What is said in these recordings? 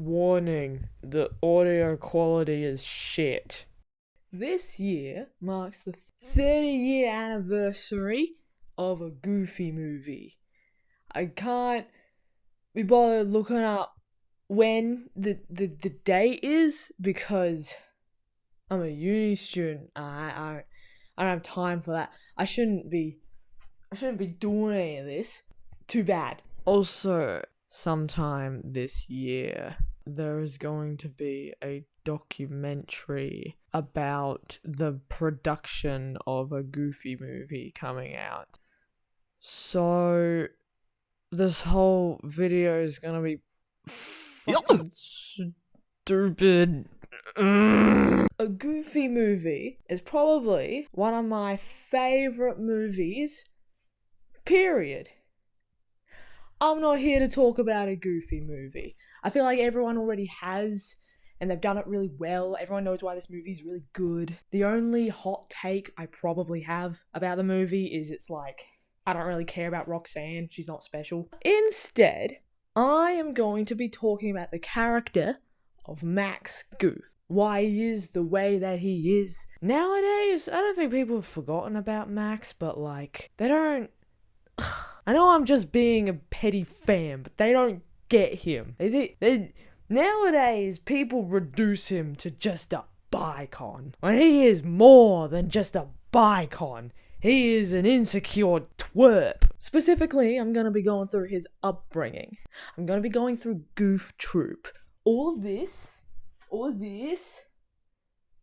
Warning, the audio quality is shit. This year marks the 30-year anniversary of a Goofy movie. I can't be bothered looking up when the date is because I'm a uni student. I don't have time for that. I shouldn't be doing any of this. Too bad. Also, sometime this year, there is going to be a documentary about the production of a Goofy movie coming out. So, this whole video is gonna be fucking stupid. A Goofy movie is probably one of my favourite movies, period. I'm not here to talk about a Goofy movie. I feel like everyone already has, and they've done it really well. Everyone knows why this movie is really good. The only hot take I probably have about the movie is it's like, I don't really care about Roxanne. She's not special. Instead, I am going to be talking about the character of Max Goof. Why he is the way that he is. Nowadays, I don't think people have forgotten about Max, but like, they don't... I know I'm just being a petty fan, but they don't get him. Nowadays, people reduce him to just a bicon. When he is more than just a bicon. He is an insecure twerp. Specifically, I'm going to be going through his upbringing. I'm going to be going through Goof Troop. All of this,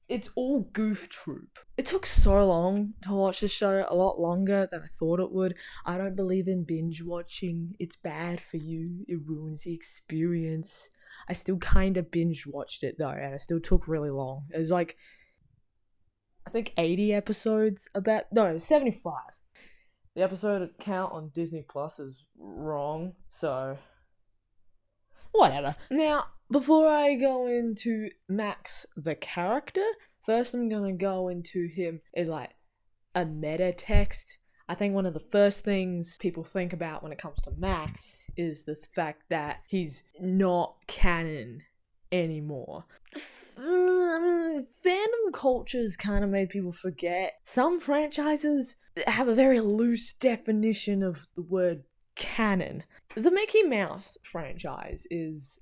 it's all Goof Troop. It took so long to watch this show, a lot longer than I thought it would. I don't believe in binge watching. It's bad for you. It ruins the experience. I still kind of binge watched it though, and it still took really long. It was like, I think 80 episodes, 75. The episode count on Disney Plus is wrong, so whatever. Now, before I go into Max the character, first I'm gonna go into him in like a meta text. I think one of the first things people think about when it comes to Max is the fact that he's not canon anymore. Fandom culture's kind of made people forget. Some franchises have a very loose definition of the word canon. The Mickey Mouse franchise is,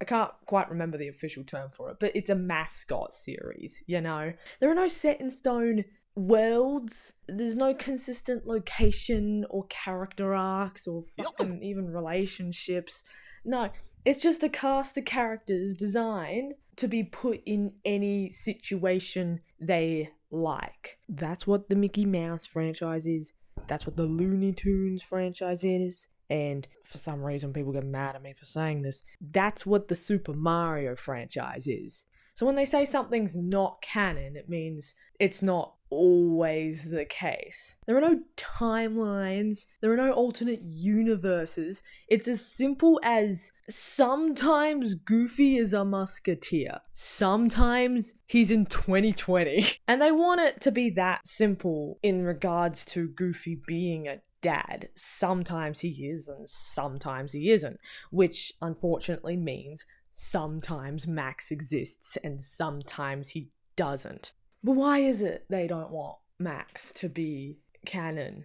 I can't quite remember the official term for it, but it's a mascot series, you know? There are no set in stone worlds. There's no consistent location or character arcs or fucking even relationships. No, it's just a cast of characters designed to be put in any situation they like. That's what the Mickey Mouse franchise is. That's what the Looney Tunes franchise is. And for some reason people get mad at me for saying this. That's what the Super Mario franchise is. So when they say something's not canon, it means it's not always the case. There are no timelines. There are no alternate universes. It's as simple as sometimes Goofy is a musketeer. Sometimes he's in 2020. And they want it to be that simple in regards to Goofy being a dad. Sometimes he is and sometimes he isn't, which unfortunately means sometimes Max exists and sometimes he doesn't. But why is it they don't want Max to be canon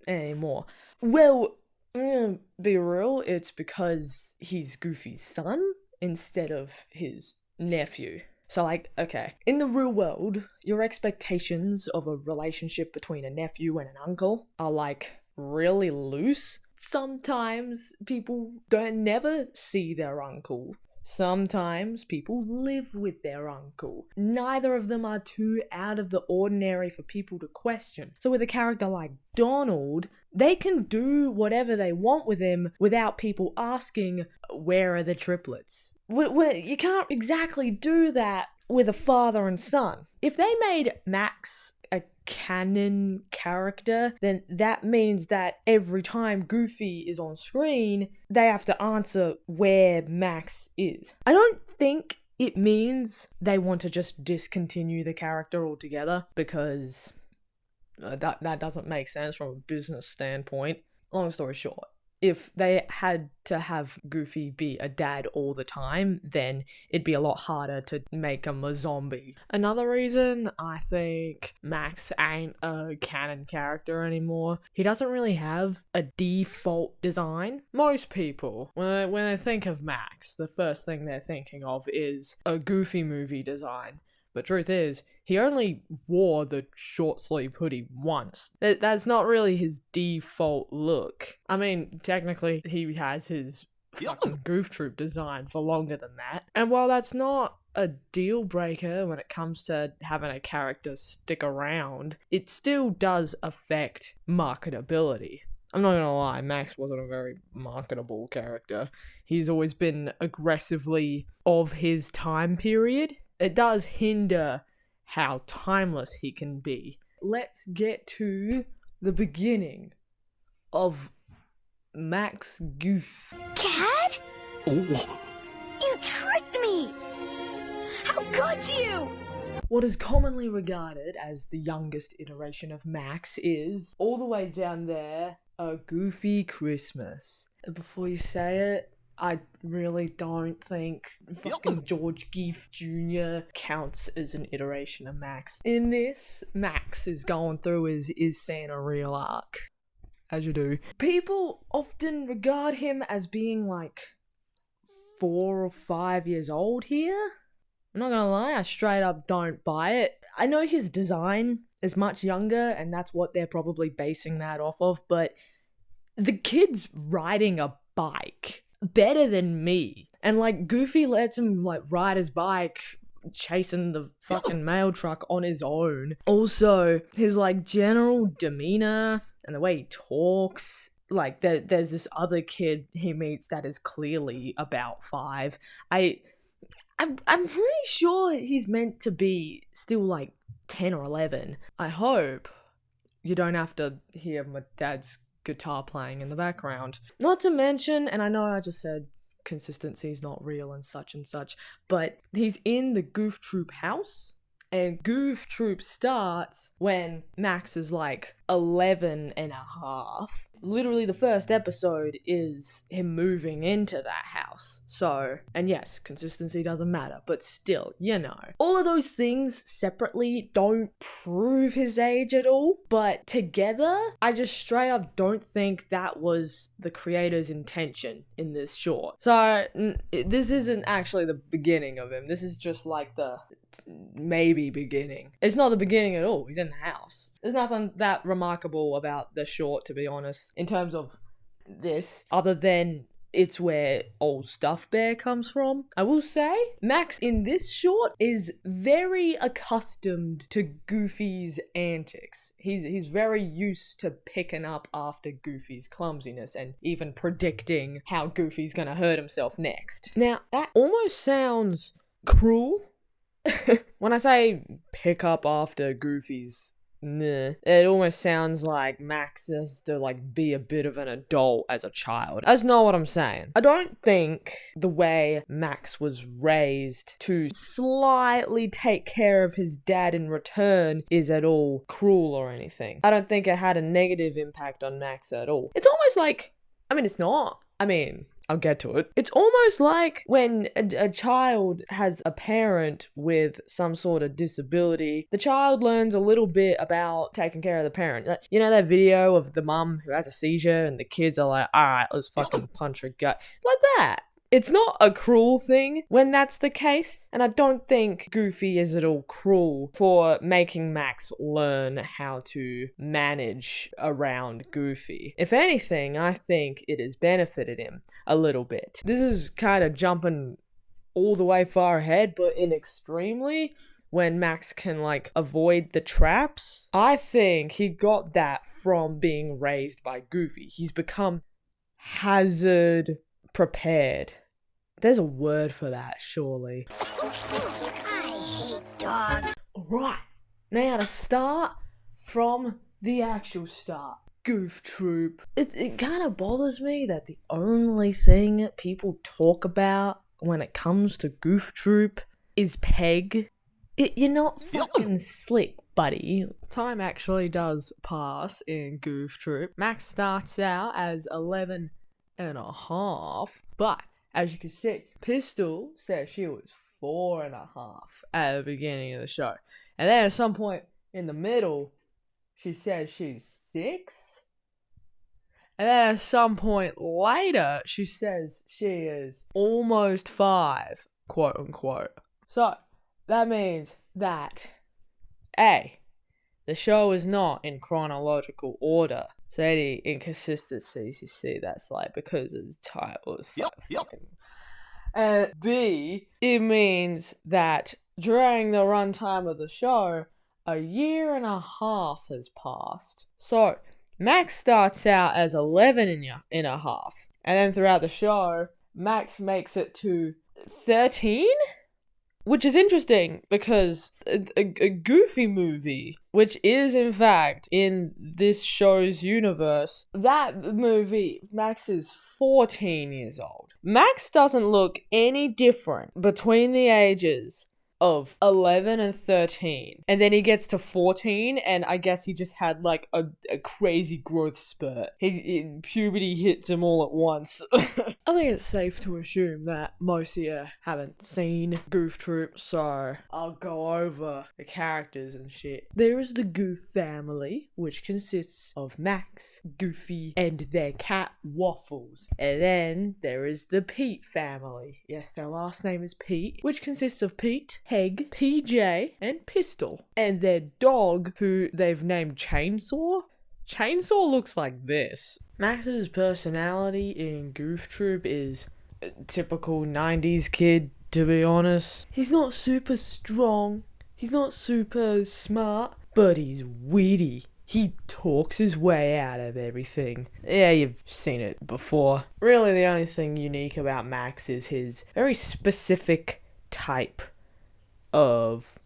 anymore? Well, I'm gonna be real, it's because he's Goofy's son instead of his nephew. So like, okay, in the real world, your expectations of a relationship between a nephew and an uncle are like really loose. Sometimes people never see their uncle. Sometimes people live with their uncle. Neither of them are too out of the ordinary for people to question. So with a character like Donald, they can do whatever they want with him without people asking, where are the triplets? You can't exactly do that with a father and son. If they made Max a canon character, then that means that every time Goofy is on screen, they have to answer where Max is. I don't think it means they want to just discontinue the character altogether, because that doesn't make sense from a business standpoint. Long story short, if they had to have Goofy be a dad all the time, then it'd be a lot harder to make him a zombie. Another reason I think Max ain't a canon character anymore, he doesn't really have a default design. Most people, when they think of Max, the first thing they're thinking of is a Goofy movie design. But truth is, he only wore the short sleeve hoodie once. That's not really his default look. I mean, technically, he has his fucking Goof Troop design for longer than that. And while that's not a deal breaker when it comes to having a character stick around, it still does affect marketability. I'm not gonna lie, Max wasn't a very marketable character. He's always been aggressively of his time period. It does hinder how timeless he can be. Let's get to the beginning of Max Goof. Dad? Oh. You tricked me! How could you? What is commonly regarded as the youngest iteration of Max is, all the way down there, A Goofy Christmas. Before you say it, I really don't think fucking George Goof Jr. counts as an iteration of Max. In this, Max is going through his Is Santa Real arc. As you do. People often regard him as being like 4 or 5 years old here. I'm not gonna lie, I straight up don't buy it. I know his design is much younger, and that's what they're probably basing that off of, but the kid's riding a bike better than me. And like Goofy lets him like ride his bike chasing the fucking mail truck on his own. Also, his like general demeanor and the way he talks, like there's this other kid he meets that is clearly about 5. I'm pretty sure he's meant to be still like 10 or 11. I hope you don't have to hear my dad's guitar playing in the background. Not to mention, and I know I just said consistency is not real and such, but he's in the Goof Troop house, and Goof Troop starts when Max is like 11 and a half. Literally the first episode is him moving into that house. So, and yes, consistency doesn't matter, but still, you know. All of those things separately don't prove his age at all, but together, I just straight up don't think that was the creator's intention in this short. So, this isn't actually the beginning of him. This is just like the maybe beginning. It's not the beginning at all. He's in the house. There's nothing that remarkable about the short, to be honest, in terms of this, other than it's where old Stuff Bear comes from. I will say, Max in this short is very accustomed to Goofy's antics. He's very used to picking up after Goofy's clumsiness and even predicting how Goofy's gonna hurt himself next. Now, that almost sounds cruel. When I say pick up after Goofy's, it almost sounds like Max has to like be a bit of an adult as a child. That's not what I'm saying. I don't think the way Max was raised to slightly take care of his dad in return is at all cruel or anything. I don't think it had a negative impact on Max at all. It's almost like, I mean, it's not. I mean, I'll get to it. It's almost like when a child has a parent with some sort of disability, the child learns a little bit about taking care of the parent. You know that video of the mum who has a seizure and the kids are like, alright, let's fucking punch her gut. Like that. It's not a cruel thing when that's the case, and I don't think Goofy is at all cruel for making Max learn how to manage around Goofy. If anything, I think it has benefited him a little bit. This is kind of jumping all the way far ahead, but in extremely, when Max can like avoid the traps. I think he got that from being raised by Goofy. He's become hazard prepared. There's a word for that, surely. I hate dogs. Alright, now to start from the actual start. Goof Troop. It kind of bothers me that the only thing people talk about when it comes to Goof Troop is Peg. You're not fucking slick, buddy. Time actually does pass in Goof Troop. Max starts out as 11 and a half. But as you can see, Pistol said she was 4.5 at the beginning of the show. And then at some point in the middle, she says she's 6. And then at some point later, she says she is almost 5, quote unquote. So, that means that A, the show is not in chronological order. So any inconsistencies you see, that's like because of the title of fucking... And B, it means that during the runtime of the show, 1.5 years has passed. So, Max starts out as 11.5, and then throughout the show, Max makes it to 13? Which is interesting because a Goofy movie, which is in fact in this show's universe, that movie, Max is 14 years old. Max doesn't look any different between the ages of 11 and 13. And then he gets to 14 and I guess he just had like a crazy growth spurt. Puberty hits him all at once. I think it's safe to assume that most of you haven't seen Goof Troop, so I'll go over the characters and shit. There is the Goof family, which consists of Max, Goofy, and their cat Waffles. And then there is the Pete family. Yes, their last name is Pete, which consists of Pete, Peg, PJ, and Pistol. And their dog, who they've named Chainsaw. Chainsaw looks like this. Max's personality in Goof Troop is a typical 90s kid, to be honest. He's not super strong, he's not super smart, but he's witty. He talks his way out of everything. Yeah, you've seen it before. Really, the only thing unique about Max is his very specific type of...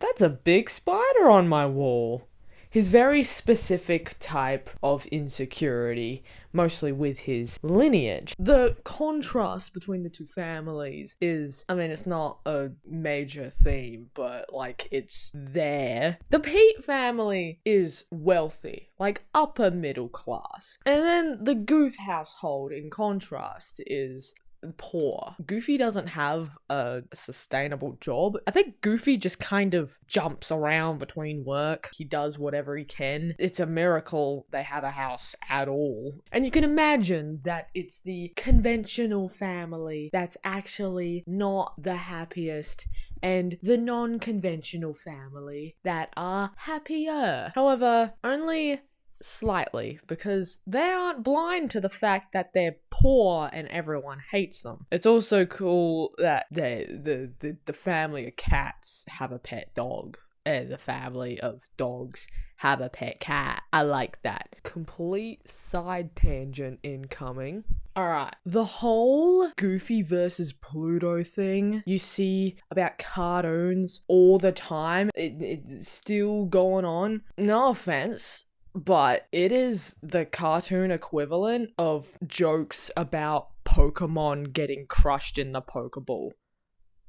That's a big spider on my wall. His very specific type of insecurity, mostly with his lineage. The contrast between the two families is, I mean, it's not a major theme, but like it's there. The Pete family is wealthy, like upper middle class. And then the Goof household, in contrast, is poor. Goofy doesn't have a sustainable job. I think Goofy just kind of jumps around between work. He does whatever he can. It's a miracle they have a house at all. And you can imagine that it's the conventional family that's actually not the happiest, and the non-conventional family that are happier. However, only slightly, because they aren't blind to the fact that they're poor and everyone hates them. It's also cool that the family of cats have a pet dog, and the family of dogs have a pet cat. I like that. Complete side tangent incoming. Alright, the whole Goofy versus Pluto thing you see about cartoons all the time, it's still going on. No offense, but it is the cartoon equivalent of jokes about Pokemon getting crushed in the Pokeball.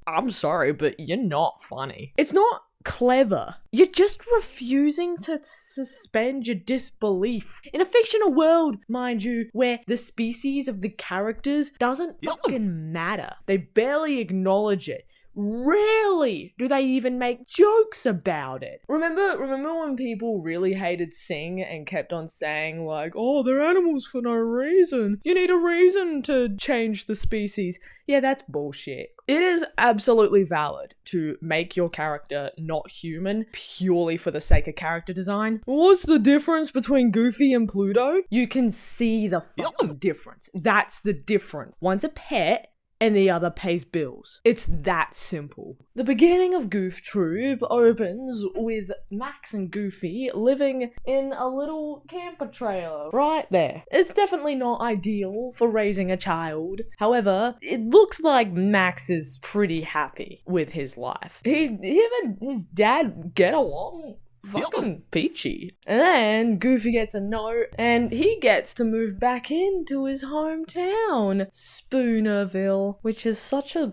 I'm sorry, but you're not funny. It's not clever. You're just refusing to suspend your disbelief. In a fictional world, mind you, where the species of the characters doesn't fucking matter. They barely acknowledge it. Rarely do they even make jokes about it. Remember when people really hated Sing and kept on saying like, oh, they're animals for no reason. You need a reason to change the species. Yeah, that's bullshit. It is absolutely valid to make your character not human purely for the sake of character design. What's the difference between Goofy and Pluto? You can see the fucking difference. That's the difference. One's a pet, and the other pays bills. It's that simple. The beginning of Goof Troop opens with Max and Goofy living in a little camper trailer right there. It's definitely not ideal for raising a child. However, it looks like Max is pretty happy with his life. Him and his dad get along fucking peachy. And then Goofy gets a note and he gets to move back into his hometown, Spoonerville, which is such a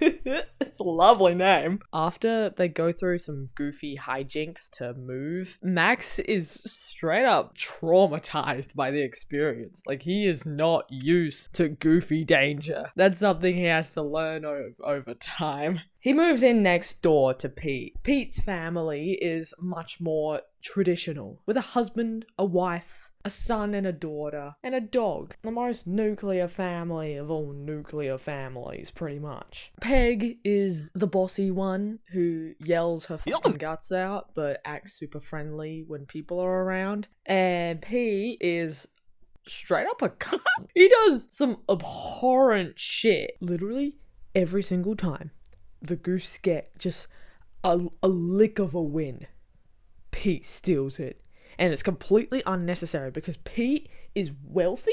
It's a lovely name. After they go through some goofy hijinks to move, Max is straight up traumatized by the experience. Like, he is not used to goofy danger. That's something he has to learn over time. He moves in next door to Pete. Pete's family is much more traditional, with a husband, a wife, a son and a daughter, and a dog. The most nuclear family of all nuclear families, pretty much. Peg is the bossy one who yells her fucking guts out, but acts super friendly when people are around. And Pete is straight up a cunt. He does some abhorrent shit. Literally every single time the Goofs get just a lick of a win, Pete steals it. And it's completely unnecessary because Pete is wealthy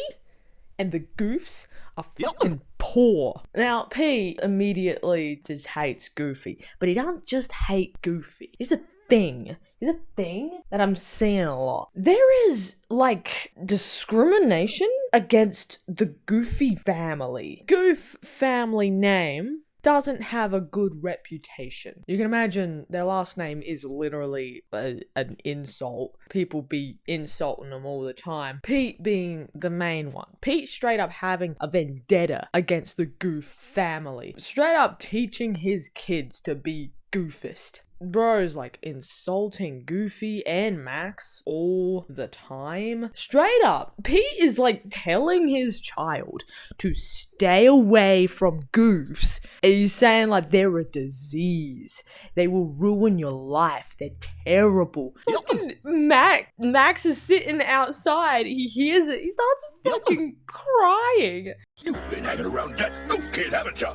and the Goofs are fucking poor. Now, Pete immediately just hates Goofy, but he don't just hate Goofy. Here's the thing. Here's a thing that I'm seeing a lot. There is, like, discrimination against the Goofy family. Goof family name doesn't have a good reputation. You can imagine their last name is literally an insult. People be insulting them all the time. Pete being the main one. Pete straight up having a vendetta against the Goof family. Straight up teaching his kids to be goofist. Bro's like insulting Goofy and Max all the time. Straight up, Pete is like telling his child to stay away from Goofs. And he's saying like they're a disease. They will ruin your life. They're terrible. Fucking Max is sitting outside. He hears it. He starts fucking crying. You've been hanging around that Goof kid, haven't you?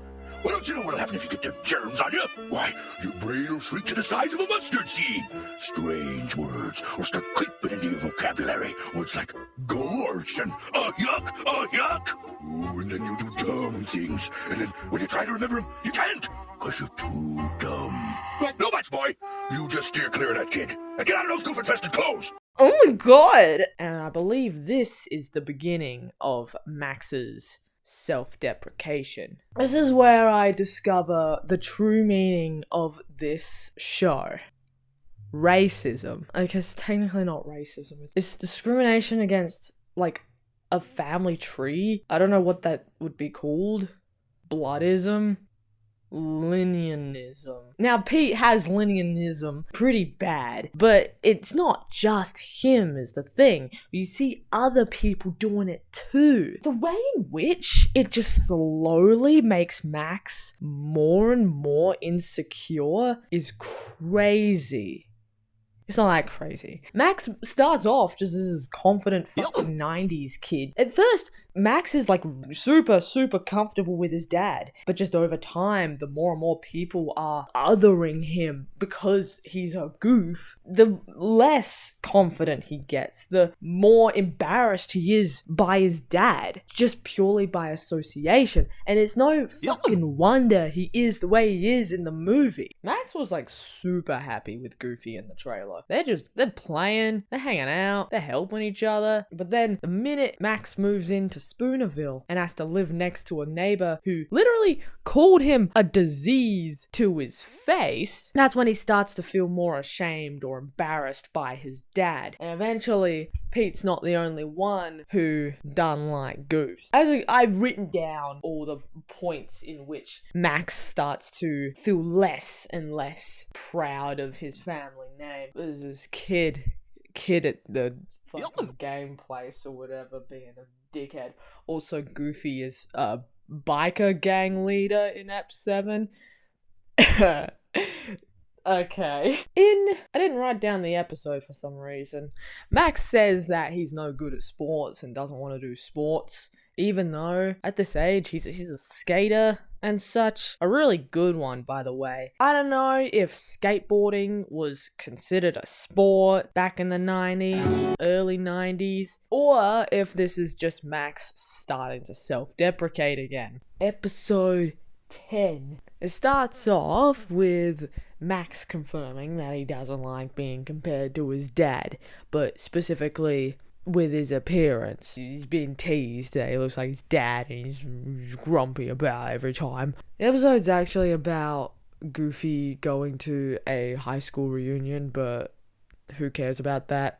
Well, don't you know what'll happen if you get them germs on you? Why, your brain will shrink to the size of a mustard seed. Strange words will start creeping into your vocabulary. Words like gorge and yuck. Ooh, and then you'll do dumb things. And then when you try to remember them, you can't, because you're too dumb. But no much, boy. You just steer clear of that kid. And get out of those goof-infested clothes. Oh my god! And I believe this is the beginning of Max's self-deprecation. This is where I discover the true meaning of this show. Racism. Okay, it's technically not racism. It's discrimination against, like, a family tree. I don't know what that would be called. Bloodism. Lineanism. Now, Pete has lineanism pretty bad, but it's not just him is the thing. You see other people doing it too. The way in which it just slowly makes Max more and more insecure is crazy. It's not that crazy. Max starts off just as this confident fucking 90s kid. At first, Max is like super comfortable with his dad. But just over time, the more and more people are othering him because he's a goof, the less confident he gets, the more embarrassed he is by his dad, just purely by association. And it's no fucking wonder he is the way he is in the movie. Max was like super happy with Goofy in the trailer. They're playing, they're hanging out, they're helping each other. But then the minute Max moves into Spoonerville and has to live next to a neighbor who literally called him a disease to his face, that's when he starts to feel more ashamed or embarrassed by his dad. And eventually, Pete's not the only one who done like goofs. I've written down all the points in which Max starts to feel less and less proud of his family name. There's this kid at the fucking game place or whatever being a dickhead. Also, Goofy is a biker gang leader in Ep 7. Okay. I didn't write down the episode for some reason. Max says that he's no good at sports and doesn't want to do sports, even though at this age he's a skater and such. A really good one, by the way. I don't know if skateboarding was considered a sport back in the 90s, early 90s, or if this is just Max starting to self-deprecate again. Episode 10. It starts off with Max confirming that he doesn't like being compared to his dad, but specifically with his appearance. He's being teased that he looks like his dad and he's grumpy about it every time. The episode's actually about Goofy going to a high school reunion, but who cares about that?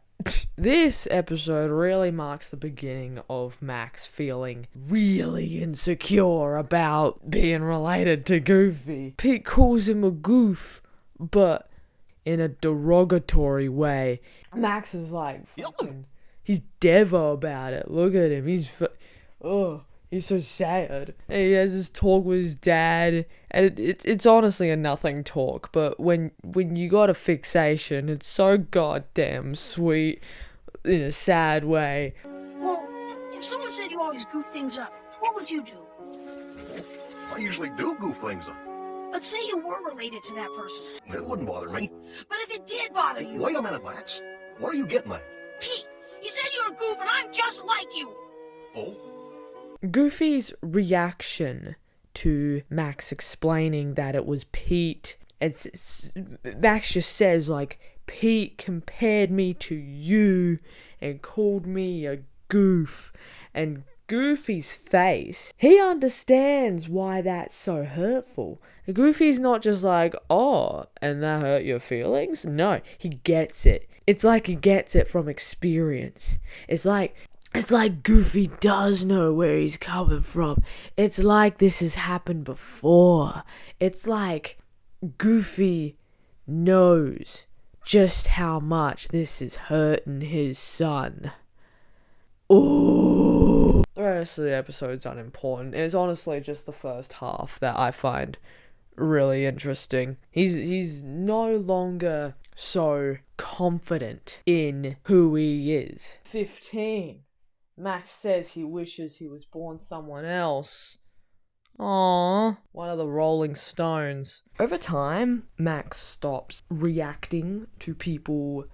This episode really marks the beginning of Max feeling really insecure about being related to Goofy. Pete calls him a goof, but in a derogatory way. Max is like, he's Devo about it. Look at him. He's so sad. And he has this talk with his dad, and it's honestly a nothing talk, but when you got a fixation, it's so goddamn sweet in a sad way. Well, if someone said you always goof things up, what would you do? I usually do goof things up. But say you were related to that person. It wouldn't bother me. But if it did bother you... Wait a minute, Max. What are you getting at? Pete, you said you were a goof and I'm just like you. Oh? Goofy's reaction to Max explaining that it was Pete, Max just says, like, Pete compared me to you and called me a goof. And Goofy's face, he understands why that's so hurtful. Goofy's not just like, oh, and that hurt your feelings? No, he gets it. It's like he gets it from experience. It's like Goofy does know where he's coming from. It's like this has happened before. It's like Goofy knows just how much this is hurting his son. Ooh. The rest of the episode's unimportant. It's honestly just the first half that I find really interesting. He's no longer so confident in who he is. 15. Max says he wishes he was born someone else. Aww. One of the Rolling Stones. Over time, Max stops reacting to people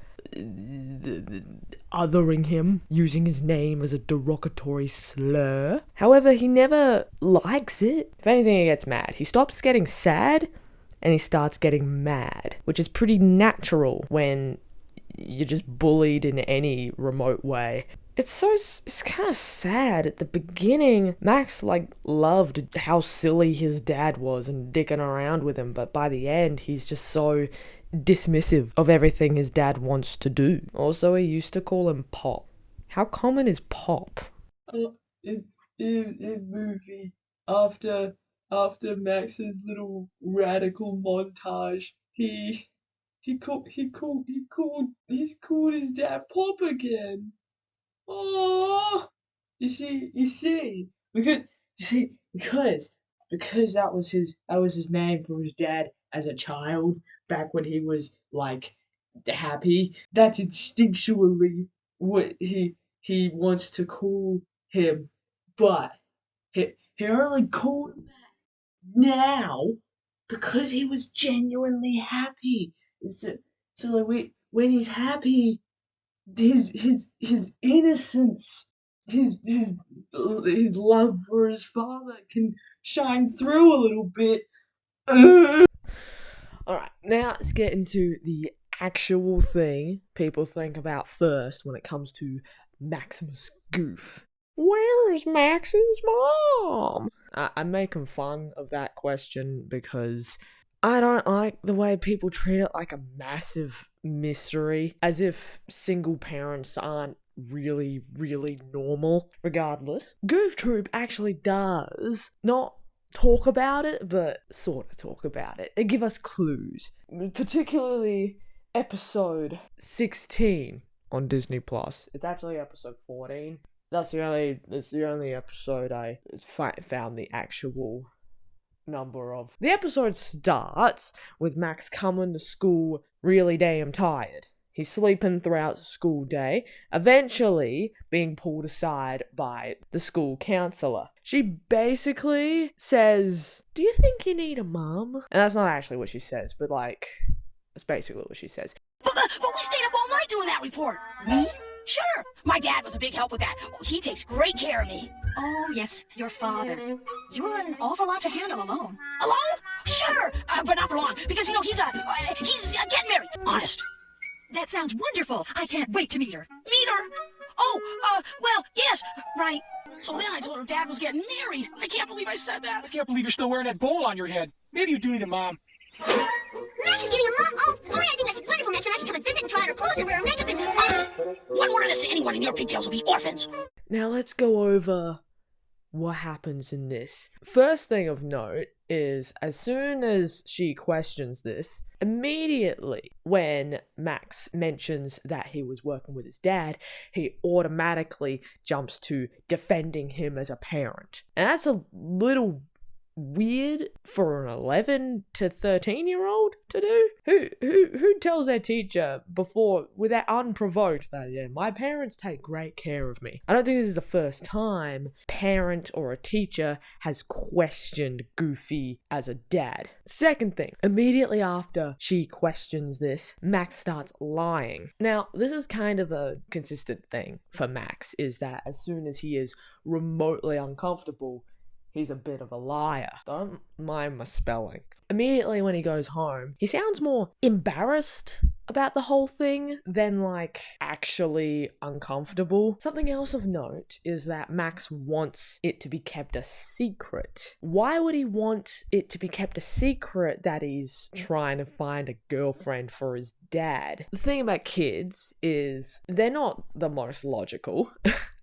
othering him, using his name as a derogatory slur. However, he never likes it. If anything, he gets mad. He stops getting sad and he starts getting mad, which is pretty natural when you're just bullied in any remote way. It's kind of sad. At the beginning, Max, loved how silly his dad was and dicking around with him, but by the end, he's just so dismissive of everything his dad wants to do. Also, he used to call him Pop. How common is Pop? In movie, after Max's little radical montage, he called his dad Pop again. Oh, you see, because that was his name for his dad as a child back when he was happy. That's instinctually what he wants to call him, but he only called him that now because he was genuinely happy. So when he's happy, his innocence, his love for his father can shine through a little bit. Alright, now let's get into the actual thing people think about first when it comes to Maximus Goof. Where is Max's mom? I'm making fun of that question because I don't like the way people treat it like a massive mystery, as if single parents aren't really, really normal. Regardless, Goof Troop actually does not talk about it, but sort of talk about it. They give us clues, particularly episode 16 on Disney Plus. It's actually episode 14. That's the only episode I found the actual number of. The episode starts with Max coming to school really damn tired. He's sleeping throughout the school day, eventually being pulled aside by the school counselor. She basically says, "Do you think you need a mum?" And that's not actually what she says, but that's basically what she says. But we stayed up all night doing that report. Me? Sure. My dad was a big help with that. He takes great care of me. Oh, yes, your father. You're an awful lot to handle alone. Alone? Sure. But not for long, because, he's getting married. Honest. That sounds wonderful. I can't wait to meet her. Meet her? Well, yes, right. So then I told her Dad was getting married. I can't believe I said that. I can't believe you're still wearing that bowl on your head. Maybe you do need a mom. Max is getting a mom. Oh, boy, I think that's wonderful, Max. And I can come and visit and try on her clothes and wear her makeup and... One word of this to anyone in your pigtails will be orphans. Now let's go over what happens in this. First thing of note is as soon as she questions this, immediately when Max mentions that he was working with his dad, he automatically jumps to defending him as a parent. And that's a little weird for an 11 to 13-year-old to do. Who tells their teacher before, without unprovoked, that yeah, my parents take great care of me? I don't think this is the first time parent or a teacher has questioned Goofy as a dad. Second thing, immediately after she questions this, Max starts lying. Now, this is kind of a consistent thing for Max, is that as soon as he is remotely uncomfortable, he's a bit of a liar. Don't mind my spelling. Immediately when he goes home, he sounds more embarrassed about the whole thing than like actually uncomfortable. Something else of note is that Max wants it to be kept a secret. Why would he want it to be kept a secret that he's trying to find a girlfriend for his dad? The thing about kids is they're not the most logical.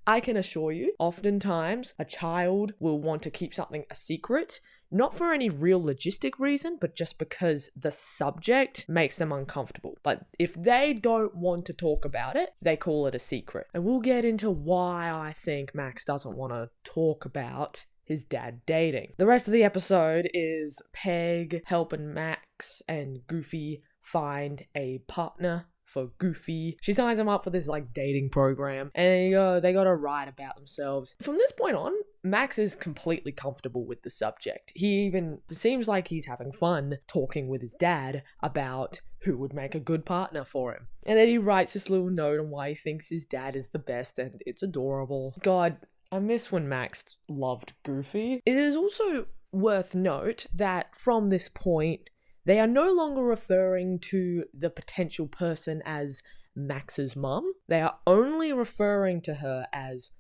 I can assure you, oftentimes a child will want to keep something a secret, not for any real logistic reason, but just because the subject makes them uncomfortable. But if they don't want to talk about it, they call it a secret. And we'll get into why I think Max doesn't want to talk about his dad dating. The rest of the episode is Peg helping Max and Goofy find a partner for Goofy. She signs him up for this like dating program, and they gotta write about themselves. From this point on, Max is completely comfortable with the subject. He even seems like he's having fun talking with his dad about who would make a good partner for him. And then he writes this little note on why he thinks his dad is the best, and it's adorable. God, I miss when Max loved Goofy. It is also worth note that from this point, they are no longer referring to the potential person as Max's mum. They are only referring to her as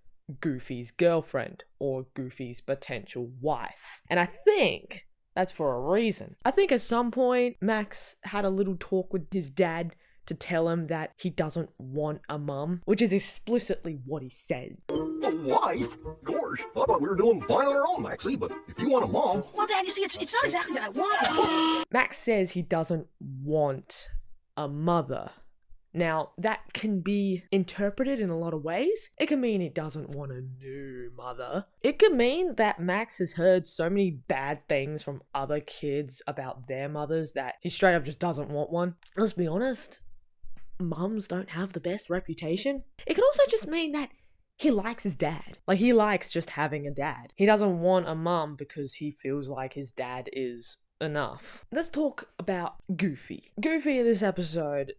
Goofy's girlfriend or Goofy's potential wife. And I think that's for a reason. I think at some point Max had a little talk with his dad to tell him that he doesn't want a mum, which is explicitly what he said. A wife? Gosh, I thought we were doing fine on our own, Maxie, but if you want a mom... Well, Dad, you see, it's not exactly that I want. Max says he doesn't want a mother. Now, that can be interpreted in a lot of ways. It can mean he doesn't want a new mother. It can mean that Max has heard so many bad things from other kids about their mothers that he straight up just doesn't want one. Let's be honest, mums don't have the best reputation. It could also just mean that he likes his dad. Like, he likes just having a dad. He doesn't want a mum because he feels like his dad is enough. Let's talk about Goofy. Goofy in this episode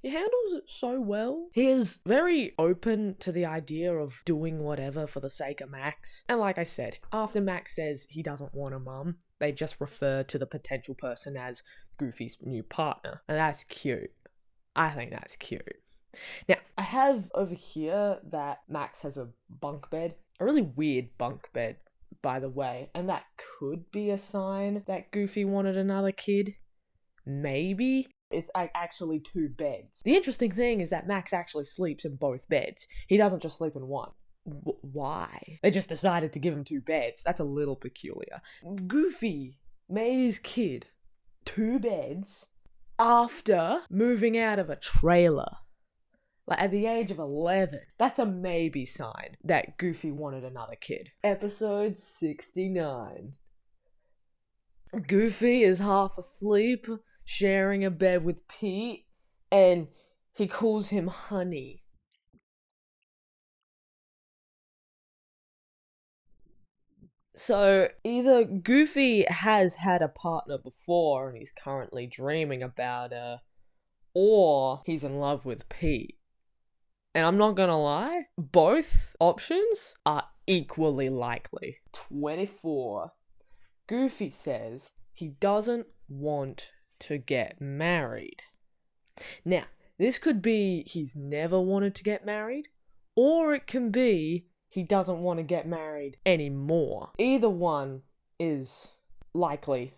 he handles it so well. He is very open to the idea of doing whatever for the sake of Max. And like I said, after Max says he doesn't want a mum, they just refer to the potential person as Goofy's new partner. And that's cute. I think that's cute. Now, I have over here that Max has a bunk bed. A really weird bunk bed, by the way. And that could be a sign that Goofy wanted another kid. Maybe. It's actually two beds. The interesting thing is that Max actually sleeps in both beds. He doesn't just sleep in one. Why? They just decided to give him two beds. That's a little peculiar. Goofy made his kid two beds after moving out of a trailer. Like at the age of 11. That's a maybe sign that Goofy wanted another kid. Episode 69. Goofy is half asleep, sharing a bed with Pete, and he calls him honey. So either Goofy has had a partner before and he's currently dreaming about her, or he's in love with Pete. And I'm not gonna lie, both options are equally likely. 24. Goofy says he doesn't want to get married. Now, this could be he's never wanted to get married, or it can be he doesn't want to get married anymore. Either one is likely.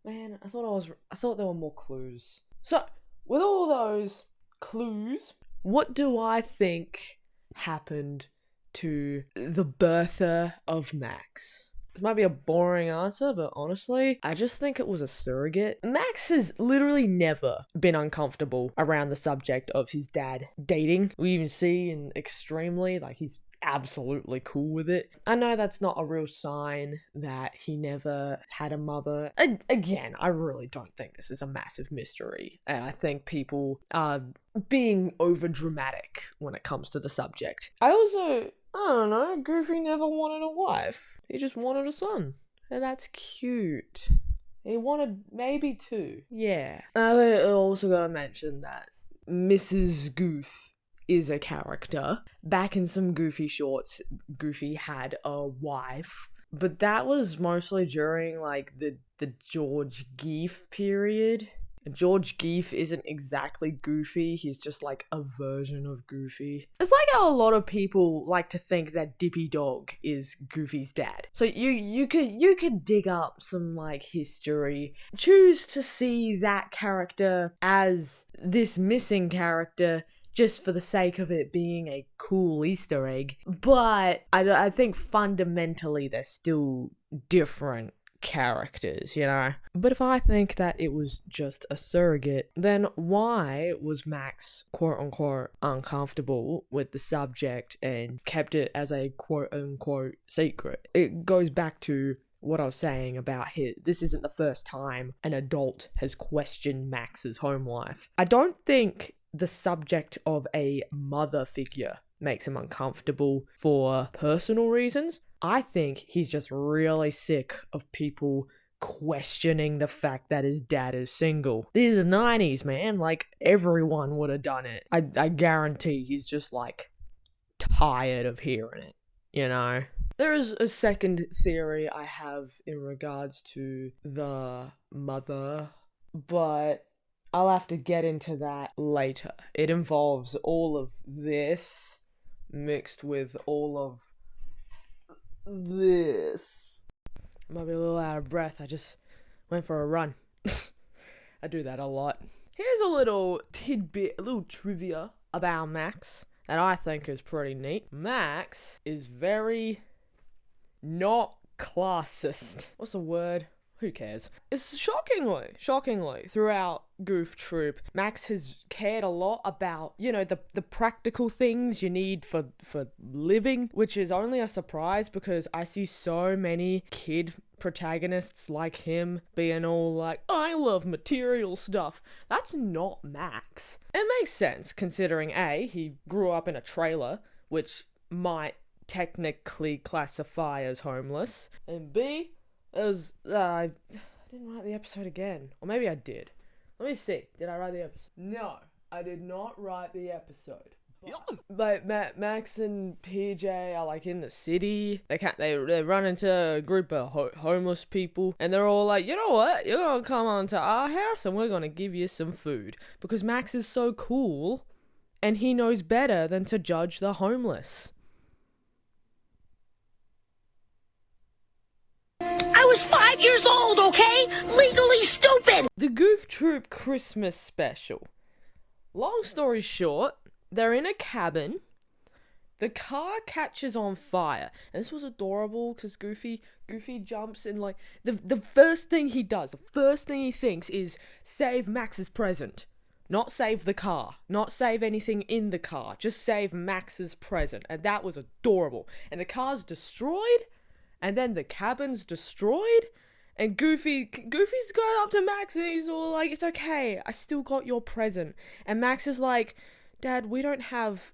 Man, I thought there were more clues. So, with all those clues, what do I think happened to the birther of Max? This might be a boring answer, but honestly, I just think it was a surrogate. Max has literally never been uncomfortable around the subject of his dad dating. We even see in Extremely, like, he's absolutely cool with it. I know that's not a real sign that he never had a mother. Again, I really don't think this is a massive mystery, and I think people are being over dramatic when it comes to the subject. I don't know, Goofy never wanted a wife. He just wanted a son. And that's cute. He wanted maybe two. Yeah. I also gotta mention that Mrs. Goof is a character. Back in some Goofy shorts, Goofy had a wife. But that was mostly during, like, the George Geef period. George Geef isn't exactly Goofy, he's just like a version of Goofy. It's like how a lot of people like to think that Dippy Dog is Goofy's dad. So you could dig up some like history, choose to see that character as this missing character just for the sake of it being a cool Easter egg. But I think fundamentally they're still different characters, you know? But if I think that it was just a surrogate, then why was Max quote-unquote uncomfortable with the subject and kept it as a quote-unquote secret? It goes back to what I was saying about this isn't the first time an adult has questioned Max's home life. I don't think the subject of a mother figure makes him uncomfortable for personal reasons. I think he's just really sick of people questioning the fact that his dad is single. These are the 90s, man. Like, everyone would have done it. I guarantee he's just, like, tired of hearing it, you know? There is a second theory I have in regards to the mother, but I'll have to get into that later. It involves all of this mixed with all of this. I might be a little out of breath. I just went for a run. I do that a lot. Here's a little tidbit, a little trivia about Max that I think is pretty neat. Max is very not classist. What's the word? Who cares? It's shockingly, throughout Goof Troop, Max has cared a lot about, you know, the practical things you need for living, which is only a surprise because I see so many kid protagonists like him being all like, I love material stuff. That's not Max. It makes sense considering A, he grew up in a trailer, which might technically classify as homeless, and B, I didn't write the episode again. Or maybe I did. Let me see. Did I write the episode? No, I did not write the episode. But Max and PJ are like in the city. They run into a group of homeless people, and they're all like, you know what? You're gonna come onto our house, and we're gonna give you some food because Max is so cool, and he knows better than to judge the homeless. I was 5 years old, okay? Legally stupid! The Goof Troop Christmas special. Long story short, they're in a cabin. The car catches on fire. And this was adorable because Goofy jumps in like... The first thing he does, the first thing he thinks is save Max's present. Not save the car. Not save anything in the car. Just save Max's present. And that was adorable. And the car's destroyed. And then the cabin's destroyed, and Goofy's going up to Max, and he's all like, it's okay, I still got your present. And Max is like, Dad, we don't have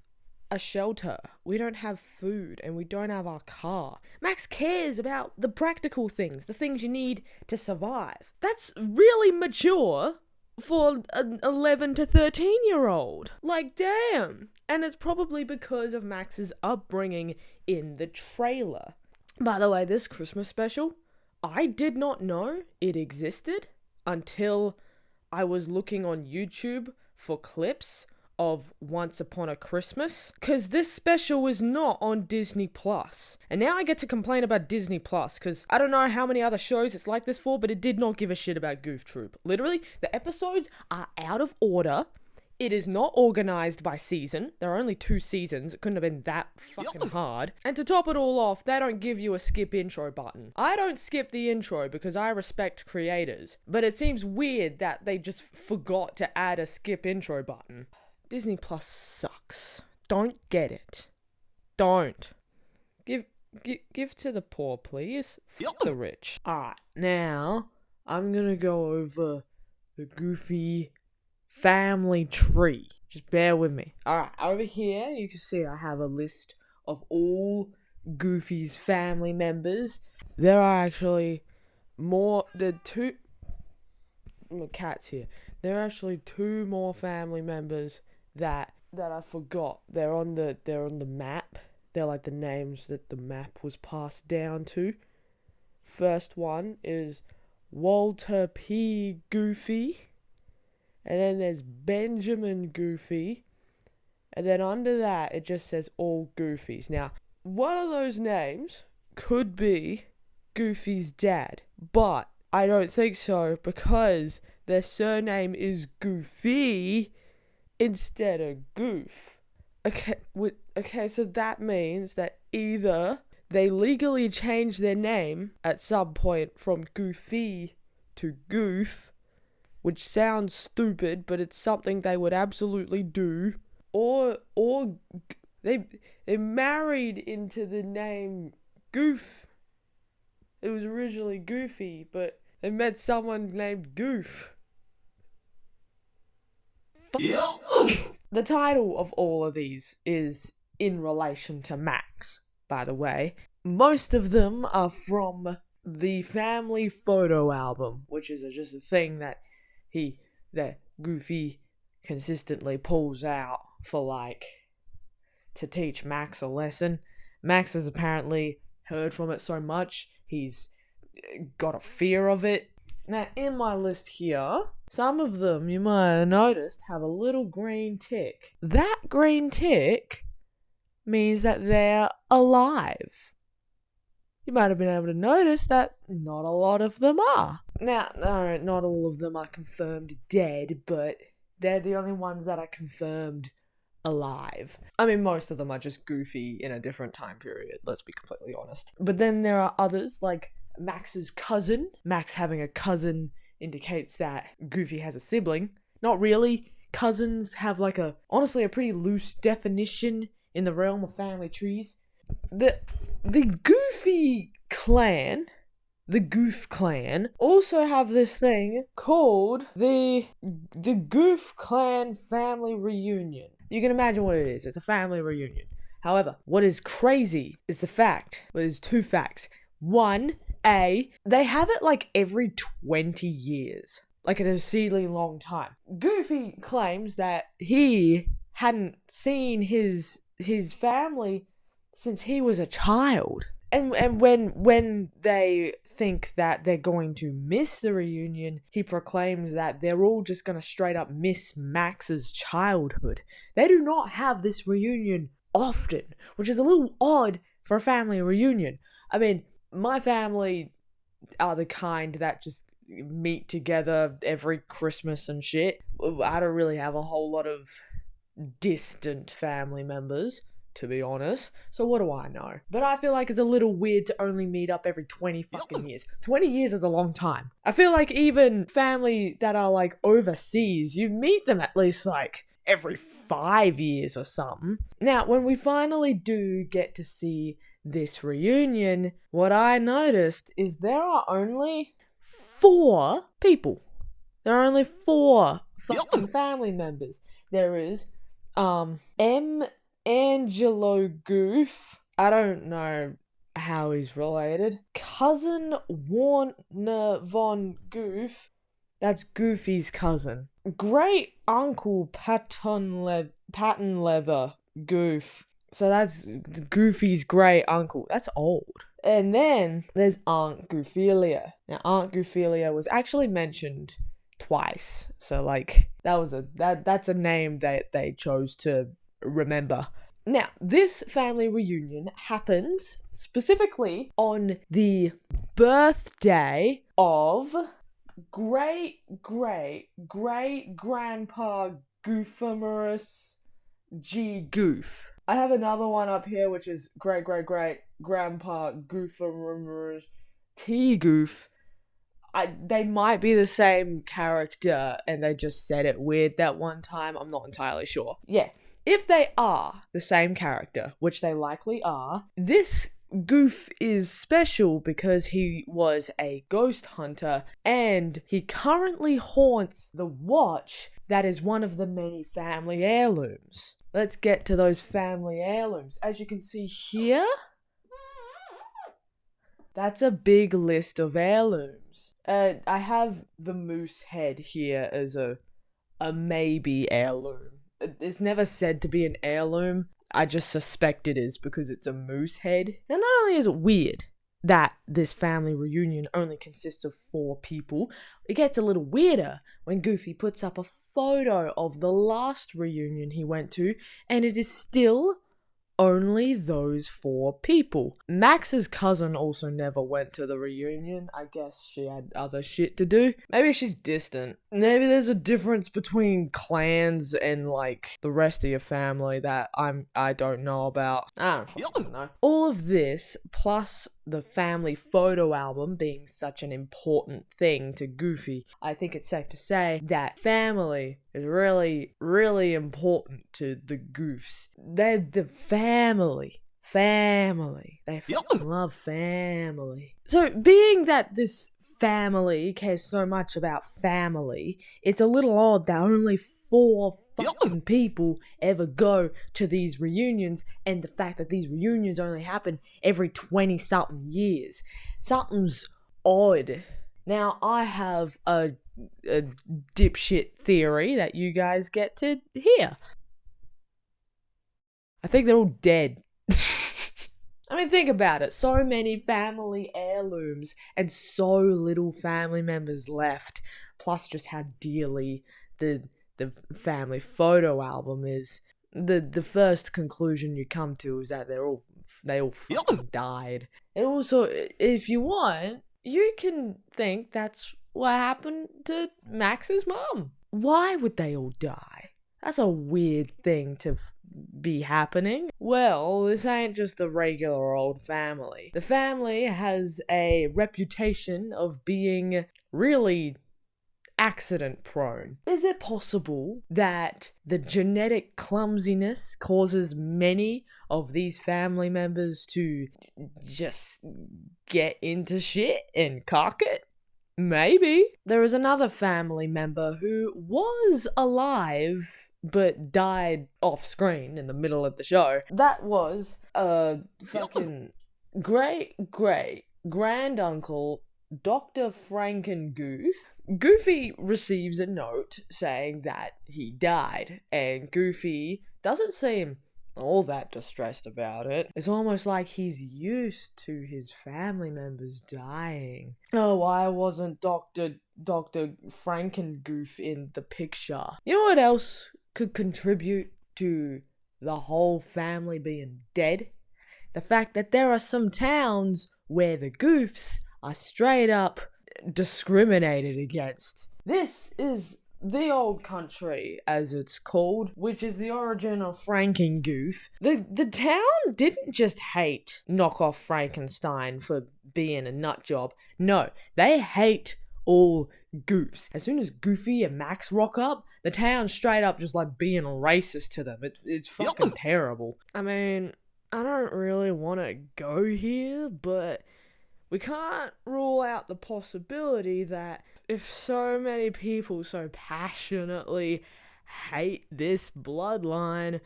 a shelter, we don't have food, and we don't have our car. Max cares about the practical things, the things you need to survive. That's really mature for an 11 to 13-year-old. Like, damn. And it's probably because of Max's upbringing in the trailer. By the way, this Christmas special, I did not know it existed until I was looking on YouTube for clips of Once Upon a Christmas, because this special was not on Disney Plus. And now I get to complain about Disney Plus, because I don't know how many other shows it's like this for, but it did not give a shit about Goof Troop. Literally, the episodes are out of order. It is not organized by season. There are only 2 seasons. It couldn't have been that fucking hard. And to top it all off, they don't give you a skip intro button. I don't skip the intro because I respect creators. But it seems weird that they just forgot to add a skip intro button. Disney Plus sucks. Don't get it. Don't. Give to the poor, please. Fuck the rich. Alright, now I'm gonna go over the Goofy family tree. Just bear with me. Alright, over here you can see I have a list of all Goofy's family members. There are actually more than 2 cats here. There are actually 2 more family members that I forgot. They're on the map. They're like the names that the map was passed down to. First one is Walter P. Goofy. And then there's Benjamin Goofy. And then under that, it just says all Goofies. Now, one of those names could be Goofy's dad. But I don't think so, because their surname is Goofy instead of Goof. Okay, so that means that either they legally changed their name at some point from Goofy to Goof, which sounds stupid, but it's something they would absolutely do, or they married into the name Goof. It was originally Goofy, but they met someone named Goof. The title of all of these is in relation to Max, by the way. Most of them are from the family photo album, which is just a thing that Goofy consistently pulls out for, to teach Max a lesson. Max has apparently heard from it so much, he's got a fear of it. Now, in my list here, some of them, you might have noticed, have a little green tick. That green tick means that they're alive. You might have been able to notice that not a lot of them are. Now, no, not all of them are confirmed dead, but they're the only ones that are confirmed alive. I mean, most of them are just Goofy in a different time period, let's be completely honest. But then there are others, like Max's cousin. Max having a cousin indicates that Goofy has a sibling. Not really. Cousins have honestly a pretty loose definition in the realm of family trees. The Goofy clan, the Goof clan, also have this thing called the Goof clan family reunion. You can imagine what it is. It's a family reunion. However, what is crazy is there's 2 facts. One, they have it every 20 years. Like an obscenely long time. Goofy claims that he hadn't seen his family since he was a child. And when they think that they're going to miss the reunion, he proclaims that they're all just going to straight up miss Max's childhood. They do not have this reunion often, which is a little odd for a family reunion. I mean, my family are the kind that just meet together every Christmas and shit. I don't really have a whole lot of distant family members, to be honest. So what do I know? But I feel like it's a little weird to only meet up every 20 fucking years. 20 years is a long time. I feel like even family that are overseas, you meet them at least every 5 years or something. Now, when we finally do get to see this reunion, what I noticed is there are only 4 people. There are only 4 fucking family members. There is Angelo Goof. I don't know how he's related. Cousin Warner Von Goof. That's Goofy's cousin. Great uncle Patten Leather Goof. So that's Goofy's great uncle. That's old. And then there's Aunt Goofelia. Now, Aunt Goofelia was actually mentioned twice. So like that's a name that they chose to remember. Now, this family reunion happens specifically on the birthday of great-great-great-grandpa Goofamerus G. Goof. I have another one up here, which is great-great-great-grandpa Goofamerus T. Goof. They might be the same character, and they just said it weird that one time. I'm not entirely sure. Yeah. If they are the same character, which they likely are, this Goof is special because he was a ghost hunter and he currently haunts the watch that is one of the many family heirlooms. Let's get to those family heirlooms. As you can see here, that's a big list of heirlooms. I have the moose head here as a maybe heirloom. It's never said to be an heirloom. I just suspect it is because it's a moose head. Now, not only is it weird that this family reunion only consists of 4 people, it gets a little weirder when Goofy puts up a photo of the last reunion he went to, and it is still only those 4 people. Max's cousin also never went to the reunion. I guess she had other shit to do. Maybe she's distant. Maybe there's a difference between clans and like the rest of your family that I don't know about. I don't fucking know. All of this, plus the family photo album being such an important thing to Goofy, I think it's safe to say that family is really, really important to the Goofs. They're the family. They fucking love family. So, being that this family cares so much about family, it's a little odd that only 4 fucking people ever go to these reunions, and the fact that these reunions only happen every 20-something years. Something's odd. Now, I have a dipshit theory that you guys get to hear. I think they're all dead. I mean, think about it. So many family heirlooms and so little family members left. Plus just how dearly the family photo album is. The first conclusion you come to is that they all fucking died. And also, if you want, you can think that's what happened to Max's mom. Why would they all die? That's a weird thing to be happening. Well, this ain't just a regular old family. The family has a reputation of being really accident prone. Is it possible that the genetic clumsiness causes many of these family members to just get into shit and cock it? Maybe. There is another family member who was alive but died off screen in the middle of the show. That was fucking great-great-granduncle Dr. Frankengoof. Goofy receives a note saying that he died, and Goofy doesn't seem all that distressed about it. It's almost like he's used to his family members dying. Oh, why wasn't Dr. Frankengoof in the picture? You know what else could contribute to the whole family being dead? The fact that there are some towns where the Goofs are straight up discriminated against. This is the old country, as it's called, which is the origin of Frankengoof. The town didn't just hate knockoff Frankenstein for being a nut job. No, they hate all Goofs. As soon as Goofy and Max rock up, the town straight up just like being racist to them. It's fucking terrible. I mean, I don't really want to go here, but we can't rule out the possibility that if so many people so passionately hate this bloodline,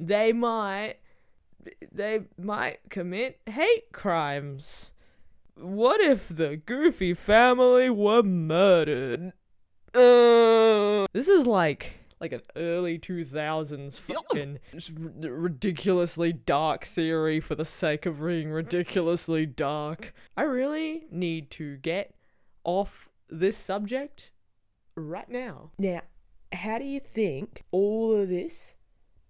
they might commit hate crimes. What if the Goofy family were murdered? This is like an early 2000s fucking ridiculously dark theory for the sake of being ridiculously dark. I really need to get off this subject right now. Now, how do you think all of this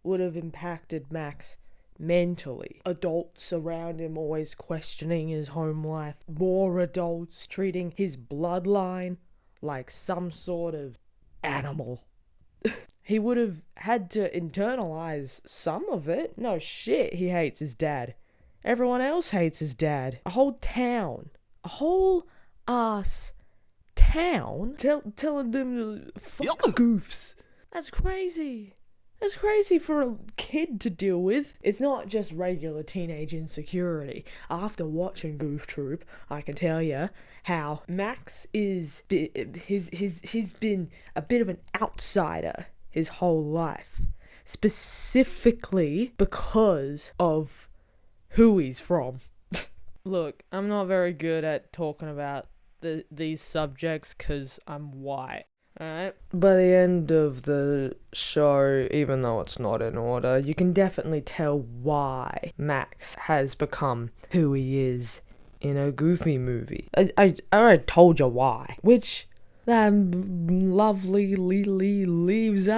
would have impacted Max mentally? Adults around him always questioning his home life. More adults treating his bloodline like some sort of animal. He would have had to internalize some of it. No shit, he hates his dad. Everyone else hates his dad. A whole town. A whole ass town telling them to fuck goofs. That's crazy. That's crazy for a kid to deal with. It's not just regular teenage insecurity. After watching Goof Troop, I can tell you how Max is he's been a bit of an outsider his whole life, specifically because of who he's from. Look, I'm not very good at talking about these subjects because I'm white. Alright? By the end of the show, even though it's not in order, you can definitely tell why Max has become who he is in a Goofy movie. I already told you why. Which that lovely leads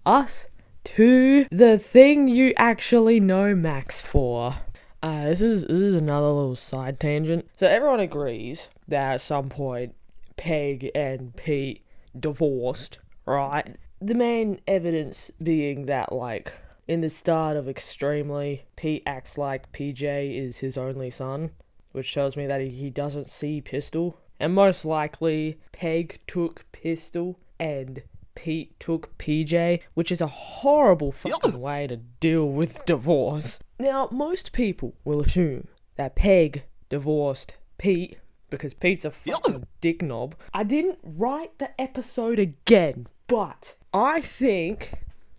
us to the thing you actually know Max for. This is another little side tangent. So everyone agrees that at some point Peg and Pete divorced, right? The main evidence being that, like, in the start of Extremely, Pete acts like PJ is his only son, which tells me that he doesn't see Pistol. And most likely, Peg took Pistol and Pete took PJ, which is a horrible fucking way to deal with divorce. Now, most people will assume that Peg divorced Pete because Pete's a fucking dick knob. I didn't write the episode again, but I think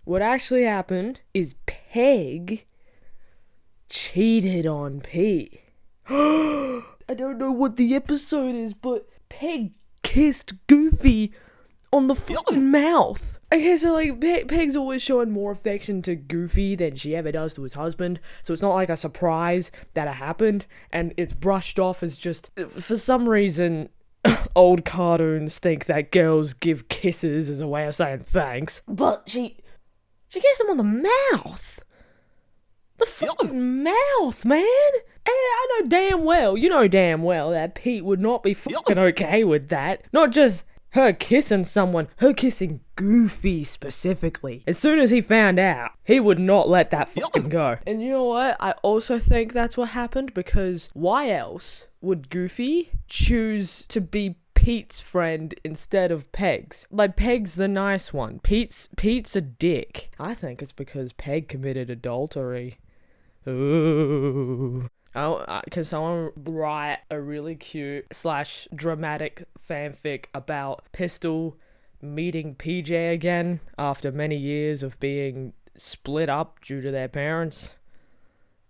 what actually happened is Peg cheated on Pete. I don't know what the episode is, but Peg kissed Goofy on the fucking mouth. Okay, so like Peg's always showing more affection to Goofy than she ever does to his husband, so it's not like a surprise that it happened, and it's brushed off as just, for some reason, old cartoons think that girls give kisses as a way of saying thanks, but she kissed him on the mouth. The fucking mouth, man. And I know damn well, you know damn well that Pete would not be fucking okay with that. Not just her kissing someone, her kissing Goofy specifically. As soon as he found out, he would not let that fucking go. And you know what? I also think that's what happened, because why else would Goofy choose to be Pete's friend instead of Peg's? Like, Peg's the nice one. Pete's a dick. I think it's because Peg committed adultery. Ooh. Can someone write a really cute / dramatic fanfic about Pistol meeting PJ again after many years of being split up due to their parents?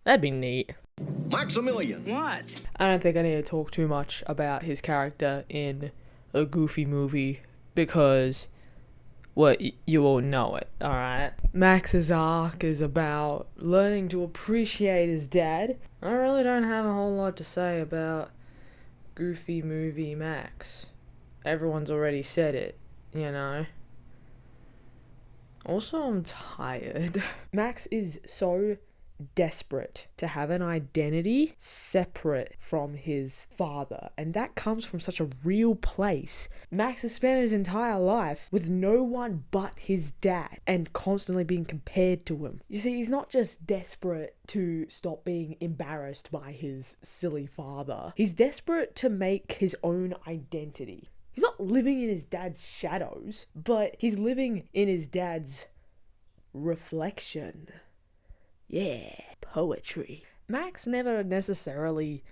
That'd be neat. Maximilian. What? I don't think I need to talk too much about his character in a Goofy movie because, well, you all know it, alright? Max's arc is about learning to appreciate his dad. I really don't have a whole lot to say about Goofy movie Max. Everyone's already said it, you know? Also, I'm tired. Max is so desperate to have an identity separate from his father, and that comes from such a real place. Max has spent his entire life with no one but his dad and constantly being compared to him. You see, he's not just desperate to stop being embarrassed by his silly father. He's desperate to make his own identity. He's not living in his dad's shadows, but he's living in his dad's reflection. Yeah, poetry. Max never necessarily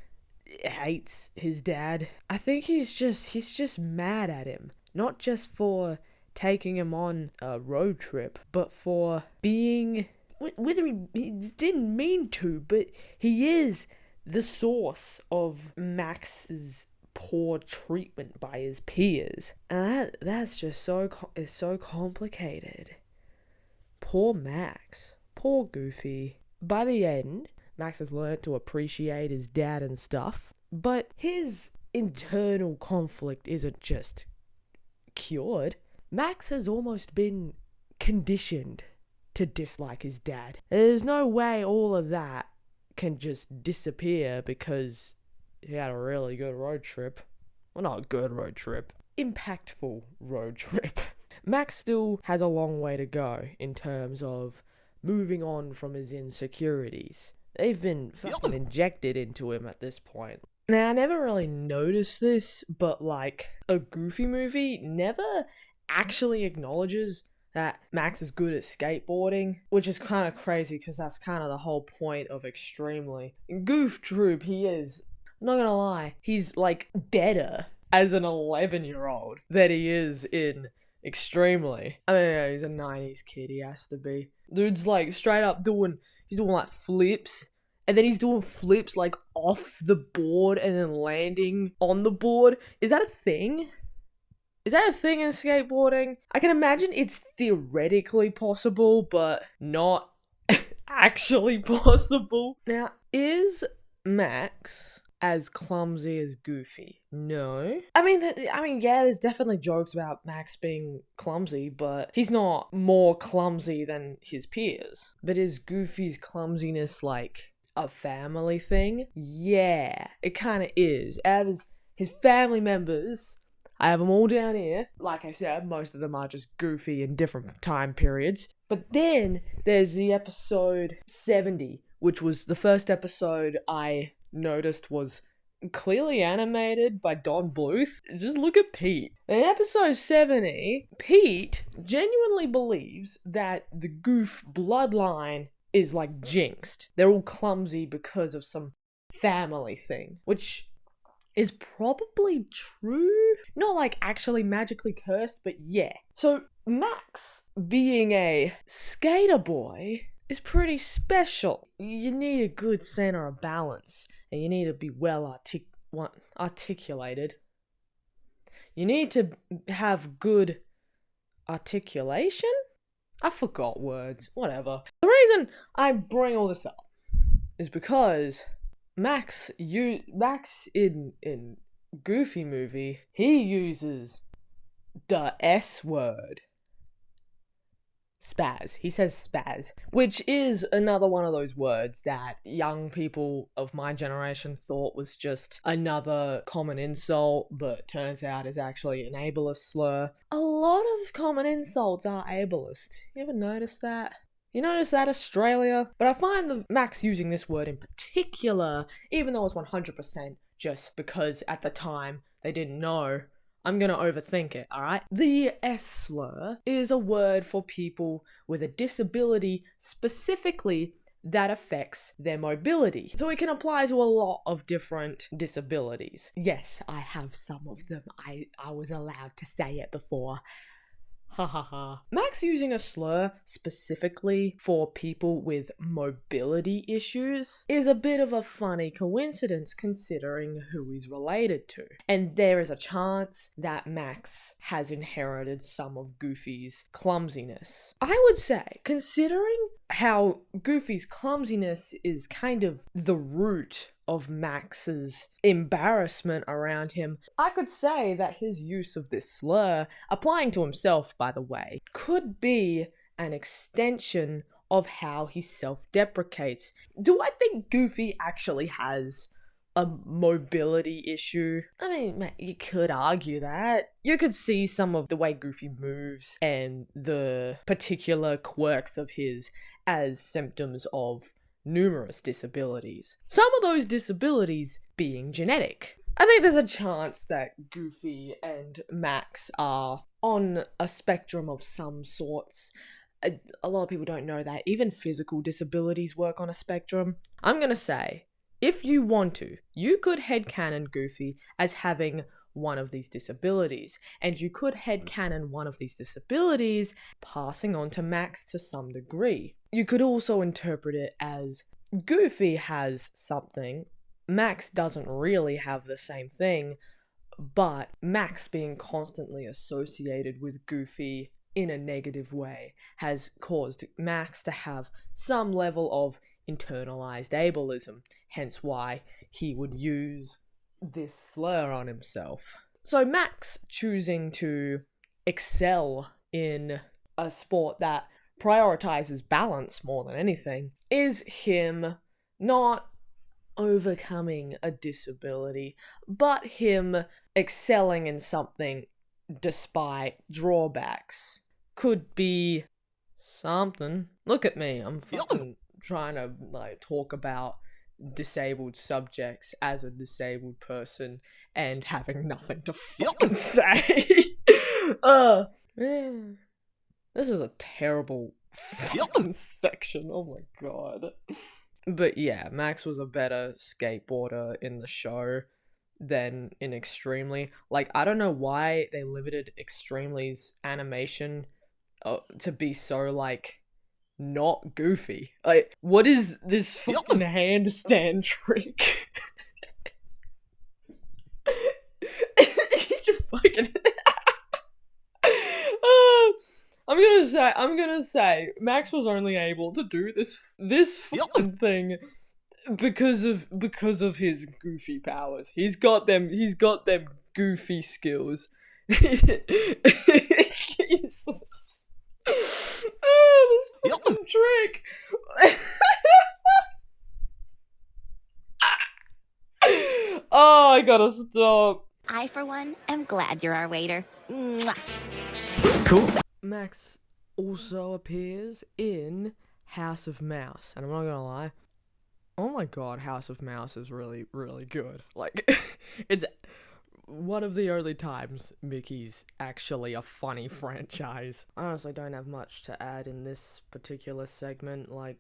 hates his dad. I think he's just mad at him. Not just for taking him on a road trip, but for being, whether he didn't mean to, but he is the source of Max's poor treatment by his peers. And that's just so complicated. Poor Max. Poor Goofy. By the end, Max has learned to appreciate his dad and stuff, but his internal conflict isn't just cured, Max has almost been conditioned to dislike his dad. There's no way all of that can just disappear because he had a really good road trip. Well, not a good road trip. Impactful road trip. Max still has a long way to go in terms of moving on from his insecurities. They've been fucking injected into him at this point. Now, I never really noticed this, but like, a Goofy movie never actually acknowledges that Max is good at skateboarding, which is kind of crazy because that's kind of the whole point of Extremely. In Goof Troop, he is, I'm not gonna lie, he's like better as an 11-year-old than he is in Extremely. I mean, yeah, he's a 90s kid, he has to be. Dude's like straight up he's doing like flips, and then he's doing flips like off the board and then landing on the board. Is that a thing? Is that a thing in skateboarding? I can imagine it's theoretically possible, but not actually possible. Now, is Max as clumsy as Goofy? No. I mean, yeah, there's definitely jokes about Max being clumsy, but he's not more clumsy than his peers. But is Goofy's clumsiness like a family thing? Yeah, it kind of is. As his family members, I have them all down here. Like I said, most of them are just Goofy in different time periods. But then there's the episode 70, which was the first episode I noticed was clearly animated by Don Bluth. Just look at Pete. In episode 70, Pete genuinely believes that the Goof bloodline is like jinxed. They're all clumsy because of some family thing, which is probably true. Not like actually magically cursed, but yeah. So Max being a skater boy is pretty special. You need a good center of balance, and you need to be well articulated. You need to have good articulation? I forgot words. Whatever. The reason I bring all this up is because Max in Goofy movie, he uses the S word. Spaz. He says spaz, which is another one of those words that young people of my generation thought was just another common insult, but turns out is actually an ableist slur. A lot of common insults are ableist. You ever notice that? You notice that, Australia? But I find the Max using this word in particular, even though it's 100% just because at the time they didn't know, I'm gonna overthink it, alright? The S-slur is a word for people with a disability specifically that affects their mobility. So it can apply to a lot of different disabilities. Yes, I have some of them. I was allowed to say it before. Ha ha ha. Max using a slur specifically for people with mobility issues is a bit of a funny coincidence considering who he's related to. And there is a chance that Max has inherited some of Goofy's clumsiness. I would say, considering how Goofy's clumsiness is kind of the root of Max's embarrassment around him, I could say that his use of this slur, applying to himself by the way, could be an extension of how he self-deprecates. Do I think Goofy actually has a mobility issue? I mean, you could argue that. You could see some of the way Goofy moves and the particular quirks of his as symptoms of numerous disabilities. Some of those disabilities being genetic. I think there's a chance that Goofy and Max are on a spectrum of some sorts. A lot of people don't know that. Even physical disabilities work on a spectrum. I'm gonna say, if you want to, you could headcanon Goofy as having one of these disabilities, and you could headcanon one of these disabilities passing on to Max to some degree. You could also interpret it as Goofy has something, Max doesn't really have the same thing, but Max being constantly associated with Goofy in a negative way has caused Max to have some level of internalized ableism, hence why he would use this slur on himself. So Max choosing to excel in a sport that prioritizes balance more than anything is him not overcoming a disability, but him excelling in something despite drawbacks. Could be something. Look at me, I'm fucking trying to like talk about disabled subjects as a disabled person and having nothing to fucking say. Man, this is a terrible fucking section. Oh my god. But yeah, Max was a better skateboarder in the show than in Extremely. Like, I don't know why they limited Extremely's animation to be so, like, not goofy. Like, what is this fucking handstand trick? You fucking... I'm gonna say, Max was only able to do this fucking thing because of his goofy powers. He's got them goofy skills. Oh, this fucking trick. Oh, I gotta stop. I, for one, am glad you're our waiter. Mwah. Cool. Max also appears in House of Mouse, and I'm not gonna lie, oh my god, House of Mouse is really, really good. Like, it's one of the only times Mickey's actually a funny franchise. I honestly don't have much to add in this particular segment. Like,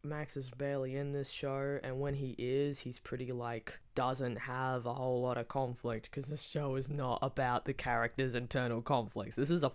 Max is barely in this show, and when he is, he's pretty, like, doesn't have a whole lot of conflict, because this show is not about the characters' internal conflicts. This is a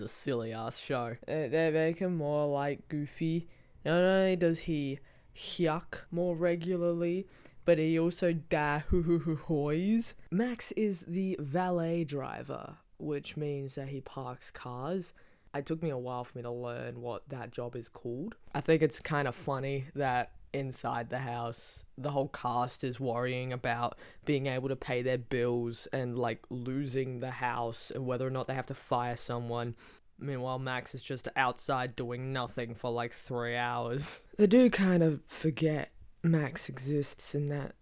silly-ass show. They make him more, like, goofy. Not only does he yuck more regularly, but he also da-hoo-hoo-hoo-hoys. Max is the valet driver, which means that he parks cars. It took me a while for me to learn what that job is called. I think it's kind of funny that inside the house, the whole cast is worrying about being able to pay their bills and, like, losing the house and whether or not they have to fire someone. Meanwhile, Max is just outside doing nothing for, like, 3 hours. They do kind of forget Max exists in that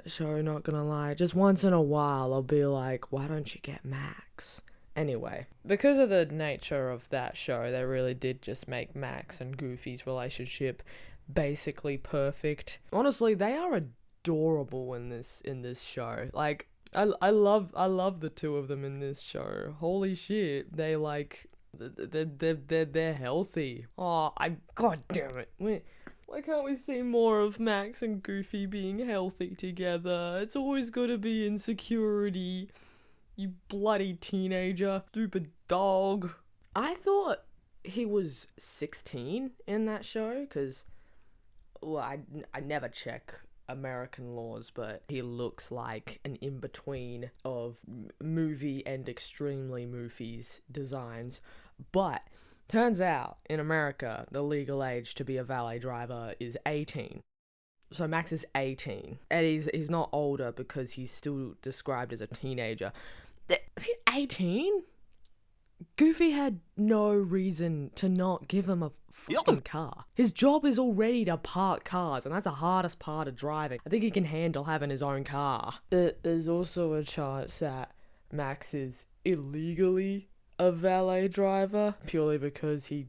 show, not gonna lie. Just once in a while, I'll be like, why don't you get Max? Anyway, because of the nature of that show, they really did just make Max and Goofy's relationship basically perfect. Honestly, they are adorable in this show. Like, I love the two of them in this show. Holy shit, they're healthy. Oh, god damn it. Why can't we see more of Max and Goofy being healthy together? It's always gotta be insecurity. You bloody teenager. Stupid dog. I thought he was 16 in that show, because, well, I never check American laws, but he looks like an in-between of movie and Extremely movies designs. But turns out, in America, the legal age to be a valet driver is 18. So Max is 18, and he's not older because he's still described as a teenager. 18? Goofy had no reason to not give him a fucking car. His job is already to park cars, and that's the hardest part of driving. I think he can handle having his own car. There's also a chance that Max is illegally a valet driver, purely because he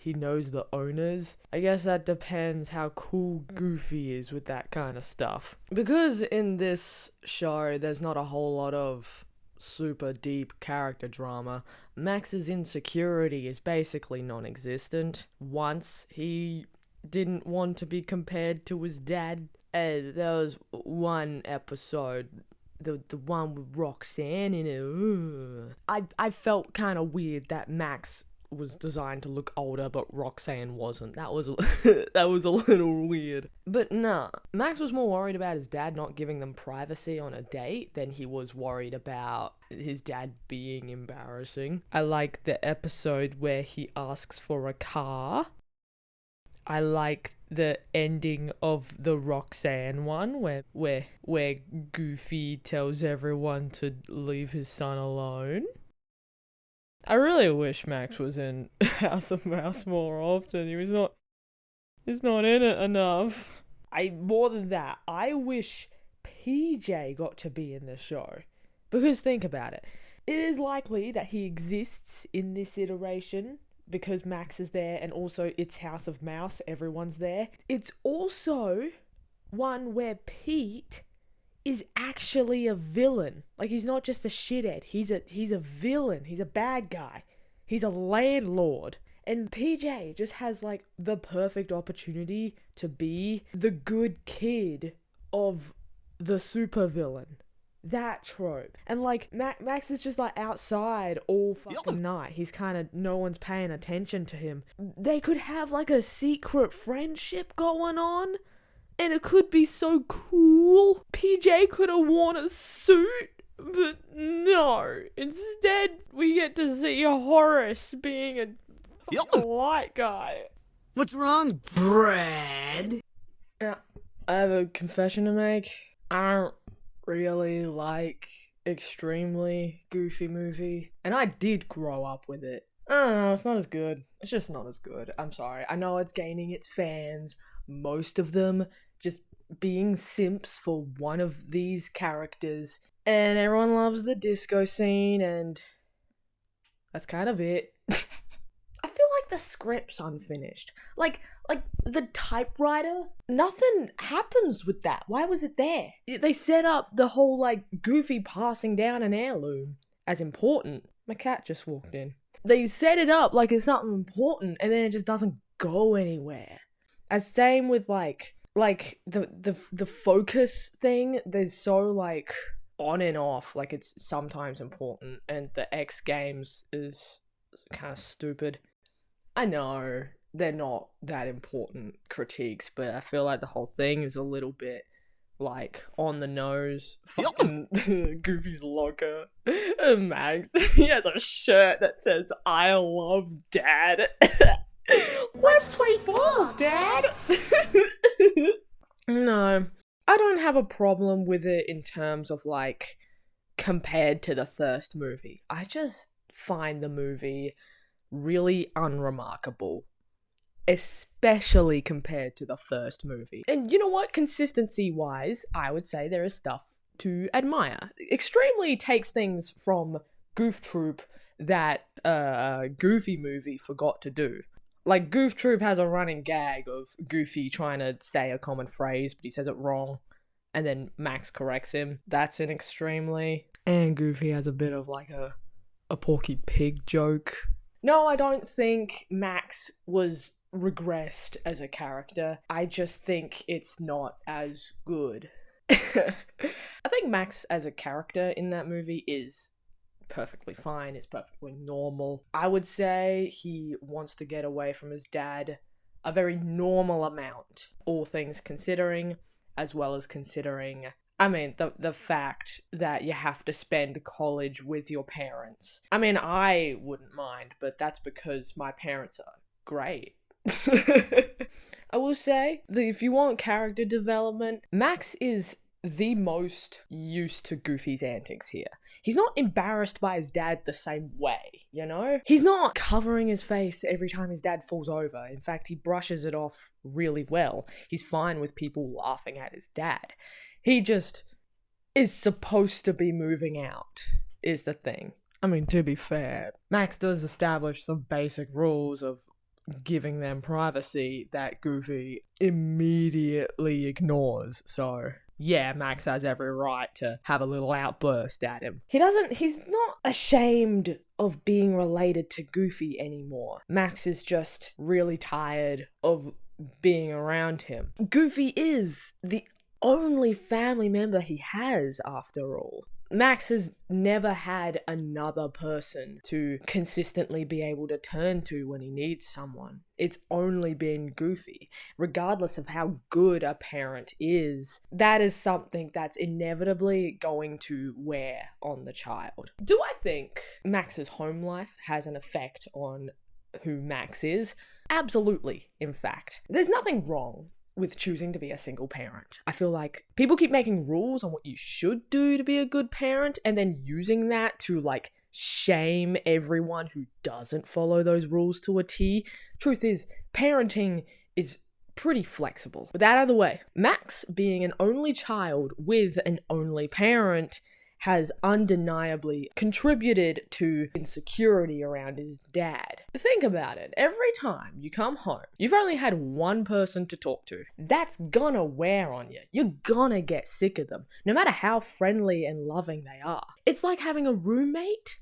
knows the owners. I guess that depends how cool Goofy is with that kind of stuff. Because in this show, there's not a whole lot of super deep character drama, Max's insecurity is basically non-existent. Once he didn't want to be compared to his dad. There was one episode, the one with Roxanne in it. I felt kind of weird that Max was designed to look older, but Roxanne wasn't. That was a little weird. But nah, Max was more worried about his dad not giving them privacy on a date than he was worried about his dad being embarrassing. I like the episode where he asks for a car. I like the ending of the Roxanne one where Goofy tells everyone to leave his son alone. I really wish Max was in House of Mouse more often. He's not in it enough. More than that, I wish PJ got to be in the show. Because think about it. It is likely that he exists in this iteration because Max is there, and also it's House of Mouse, everyone's there. It's also one where Pete is actually a villain. Like, he's not just a shithead. He's a villain. He's a bad guy. He's a landlord. And PJ just has, like, the perfect opportunity to be the good kid of the supervillain. That trope. And, like, Max is just, like, outside all fucking night. He's kind of, no one's paying attention to him. They could have, like, a secret friendship going on. And it could be so cool. PJ could have worn a suit, but no. Instead, we get to see Horace being a fucking light guy. What's wrong, Brad? Yeah, I have a confession to make. I don't really like Extremely Goofy movie. And I did grow up with it. I don't know, it's not as good. It's just not as good. I'm sorry. I know it's gaining its fans. Most of them just being simps for one of these characters, and everyone loves the disco scene, and that's kind of it. I feel like the script's unfinished. Like the typewriter, nothing happens with that. Why was it there? They set up the whole, like, Goofy passing down an heirloom as important. My cat just walked in. They set it up like it's something important, and then it just doesn't go anywhere. As same with like the focus thing, there's so, like, on and off, like, it's sometimes important, and the X Games is kind of stupid. I know they're not that important critiques, but I feel like the whole thing is a little bit, like, on the nose. Fucking Goofy's locker. Max, he has a shirt that says, "I love Dad." Let's play ball, Dad! No, I don't have a problem with it in terms of, like, compared to the first movie. I just find the movie really unremarkable, especially compared to the first movie. And you know what? Consistency-wise, I would say there is stuff to admire. Extremely takes things from Goof Troop that Goofy movie forgot to do. Like, Goof Troop has a running gag of Goofy trying to say a common phrase, but he says it wrong, and then Max corrects him. That's an Extremely. And Goofy has a bit of, like, a Porky Pig joke. No, I don't think Max was regressed as a character. I just think it's not as good. I think Max as a character in that movie is perfectly fine. It's perfectly normal. I would say he wants to get away from his dad a very normal amount, all things considering, as well as considering, I mean, the fact that you have to spend college with your parents. I mean, I wouldn't mind, but that's because my parents are great. I will say that if you want character development, Max is the most used to Goofy's antics here. He's not embarrassed by his dad the same way, you know? He's not covering his face every time his dad falls over. In fact, he brushes it off really well. He's fine with people laughing at his dad. He just is supposed to be moving out, is the thing. I mean, to be fair, Max does establish some basic rules of giving them privacy that Goofy immediately ignores, so yeah, Max has every right to have a little outburst at him. He's not ashamed of being related to Goofy anymore. Max is just really tired of being around him. Goofy is the only family member he has, after all. Max has never had another person to consistently be able to turn to when he needs someone. It's only been Goofy. Regardless of how good a parent is, that is something that's inevitably going to wear on the child. Do I think Max's home life has an effect on who Max is? Absolutely, in fact. There's nothing wrong with choosing to be a single parent. I feel like people keep making rules on what you should do to be a good parent and then using that to like shame everyone who doesn't follow those rules to a T. Truth is, parenting is pretty flexible. With that out of the way, Max, being an only child with an only parent, has undeniably contributed to insecurity around his dad. Think about it. Every time you come home, you've only had one person to talk to. That's gonna wear on you. You're gonna get sick of them, no matter how friendly and loving they are. It's like having a roommate,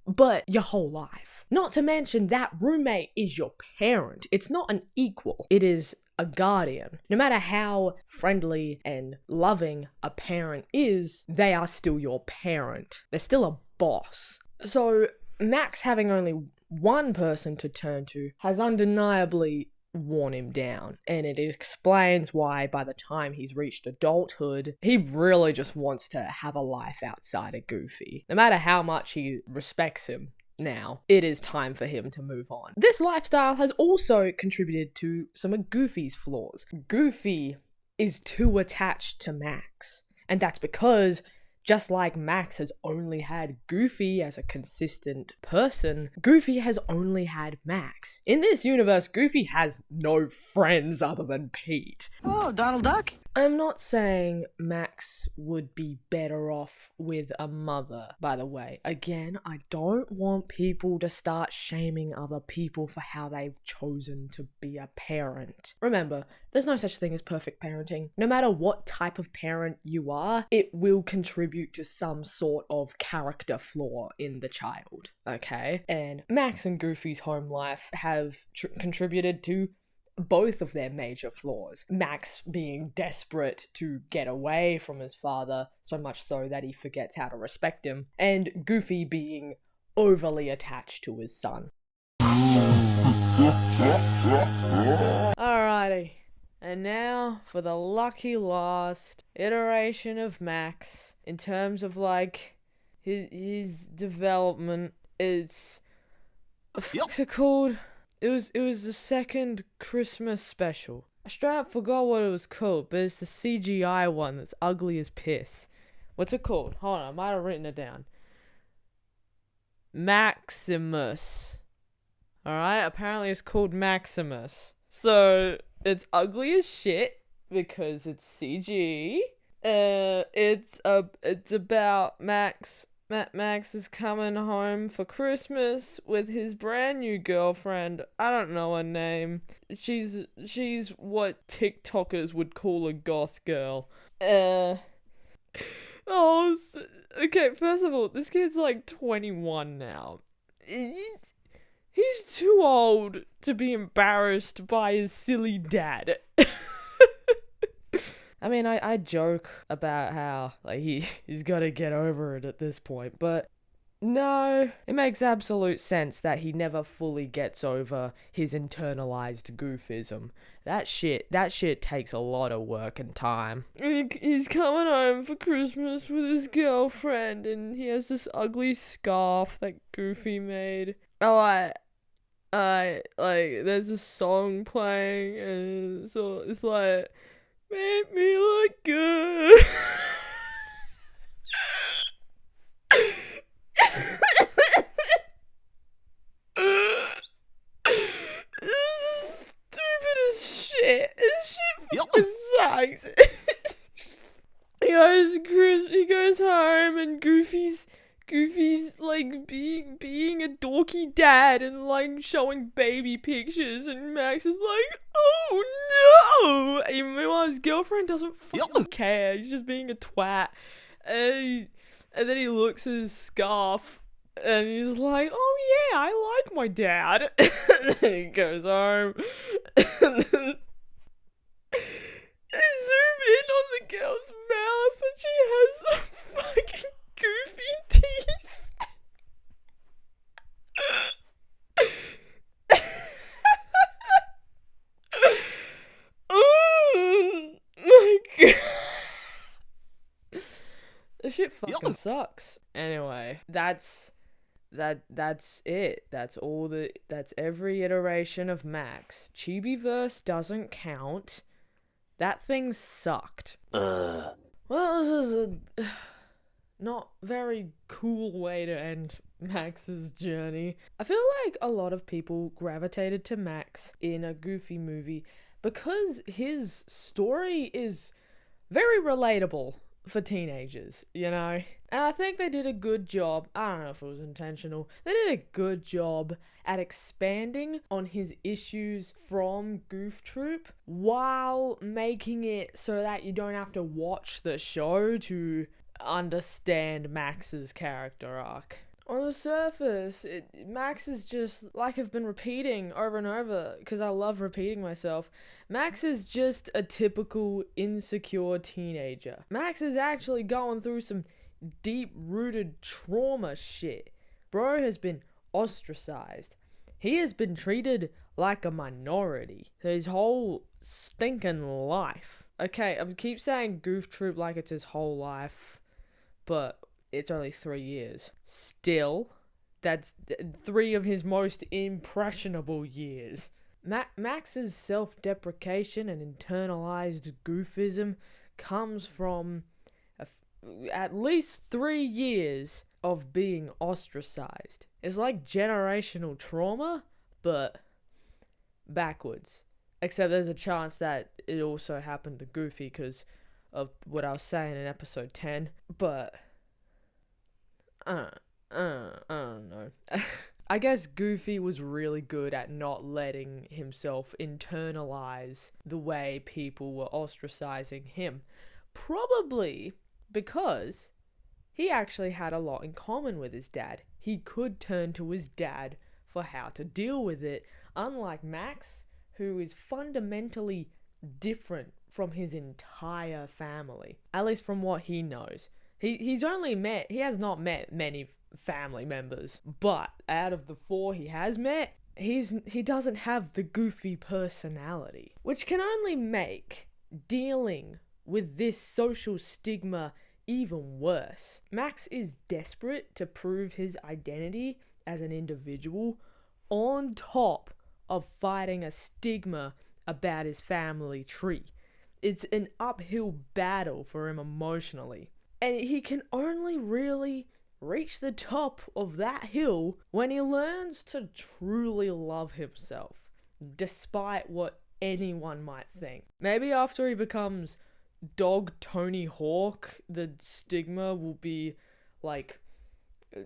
but your whole life. Not to mention that roommate is your parent. It's not an equal. It is a guardian. No matter how friendly and loving a parent is, they are still your parent. They're still a boss. So Max having only one person to turn to has undeniably worn him down, and it explains why by the time he's reached adulthood, he really just wants to have a life outside of Goofy. No matter how much he respects him, now, it is time for him to move on. This lifestyle has also contributed to some of Goofy's flaws. Goofy is too attached to Max, and that's because just like Max has only had Goofy as a consistent person, Goofy has only had Max. In this universe, Goofy has no friends other than Pete. Oh, Donald Duck? I'm not saying Max would be better off with a mother, by the way. Again, I don't want people to start shaming other people for how they've chosen to be a parent. Remember, there's no such thing as perfect parenting. No matter what type of parent you are, it will contribute to some sort of character flaw in the child, okay? And Max and Goofy's home life have contributed to both of their major flaws. Max being desperate to get away from his father, so much so that he forgets how to respect him, and Goofy being overly attached to his son. Alrighty, and now for the lucky last iteration of Max, in terms of like his development. It's what's it called? It was the second Christmas special. I straight up forgot what it was called, but it's the CGI one that's ugly as piss. What's it called? Hold on, I might have written it down. Maximus. Alright, apparently it's called Maximus. So, it's ugly as shit because it's CG. It's about Max. Max is coming home for Christmas with his brand new girlfriend. I don't know her name. She's what TikTokers would call a goth girl. Okay, first of all, this kid's like 21 now. He's too old to be embarrassed by his silly dad. I mean, I joke about how, like, he's got to get over it at this point, but no, it makes absolute sense that he never fully gets over his internalized goofism. That shit takes a lot of work and time. He's coming home for Christmas with his girlfriend, and he has this ugly scarf that Goofy made. There's a song playing, and so it's like, make me look good. This is stupid as shit. This shit fucking sucks. He goes home and Goofy's like being a dorky dad and like showing baby pictures, and Max is like, oh no! And meanwhile his girlfriend doesn't fucking care. He's just being a twat. And then he looks at his scarf and he's like, oh yeah, I like my dad. And then he goes home. And then I zoom in on the girl's mouth and she has the fucking Goofy teeth. Oh my god. This shit fucking sucks. Anyway, that's that's it. That's every iteration of Max. Chibiverse doesn't count. That thing sucked. Well, this is a not very cool way to end Max's journey. I feel like a lot of people gravitated to Max in a Goofy movie because his story is very relatable for teenagers, you know? And I think they did a good job, I don't know if it was intentional, they did a good job at expanding on his issues from Goof Troop while making it so that you don't have to watch the show to understand Max's character arc. On the surface, Max is just, like I've been repeating over and over, because I love repeating myself, Max is just a typical insecure teenager. Max is actually going through some deep-rooted trauma shit. Bro has been ostracized. He has been treated like a minority his whole stinking life. Okay, I keep saying Goof Troop like it's his whole life, but it's only 3 years. Still, that's 3 of his most impressionable years. Max's self-deprecation and internalized goofism comes from at least 3 years of being ostracized. It's like generational trauma, but backwards. Except there's a chance that it also happened to Goofy because of what I was saying in episode 10, but I don't know. I guess Goofy was really good at not letting himself internalize the way people were ostracizing him. Probably because he actually had a lot in common with his dad. He could turn to his dad for how to deal with it, unlike Max, who is fundamentally different from his entire family. At least from what he knows. He has not met many family members, but out of the 4 he has met, he doesn't have the Goofy personality, which can only make dealing with this social stigma even worse. Max is desperate to prove his identity as an individual on top of fighting a stigma about his family tree. It's an uphill battle for him emotionally. And he can only really reach the top of that hill when he learns to truly love himself, despite what anyone might think. Maybe after he becomes Dog Tony Hawk, the stigma will be like,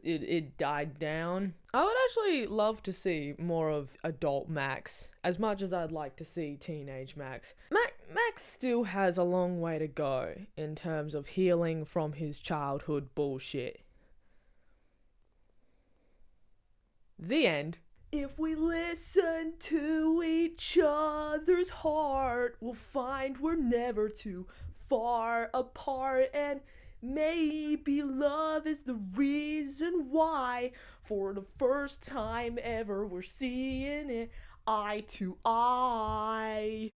it died down. I would actually love to see more of adult Max, as much as I'd like to see teenage Max. Max still has a long way to go in terms of healing from his childhood bullshit. The end. If we listen to each other's heart, we'll find we're never too far apart, and maybe love is the reason why, for the first time ever, we're seeing it eye to eye.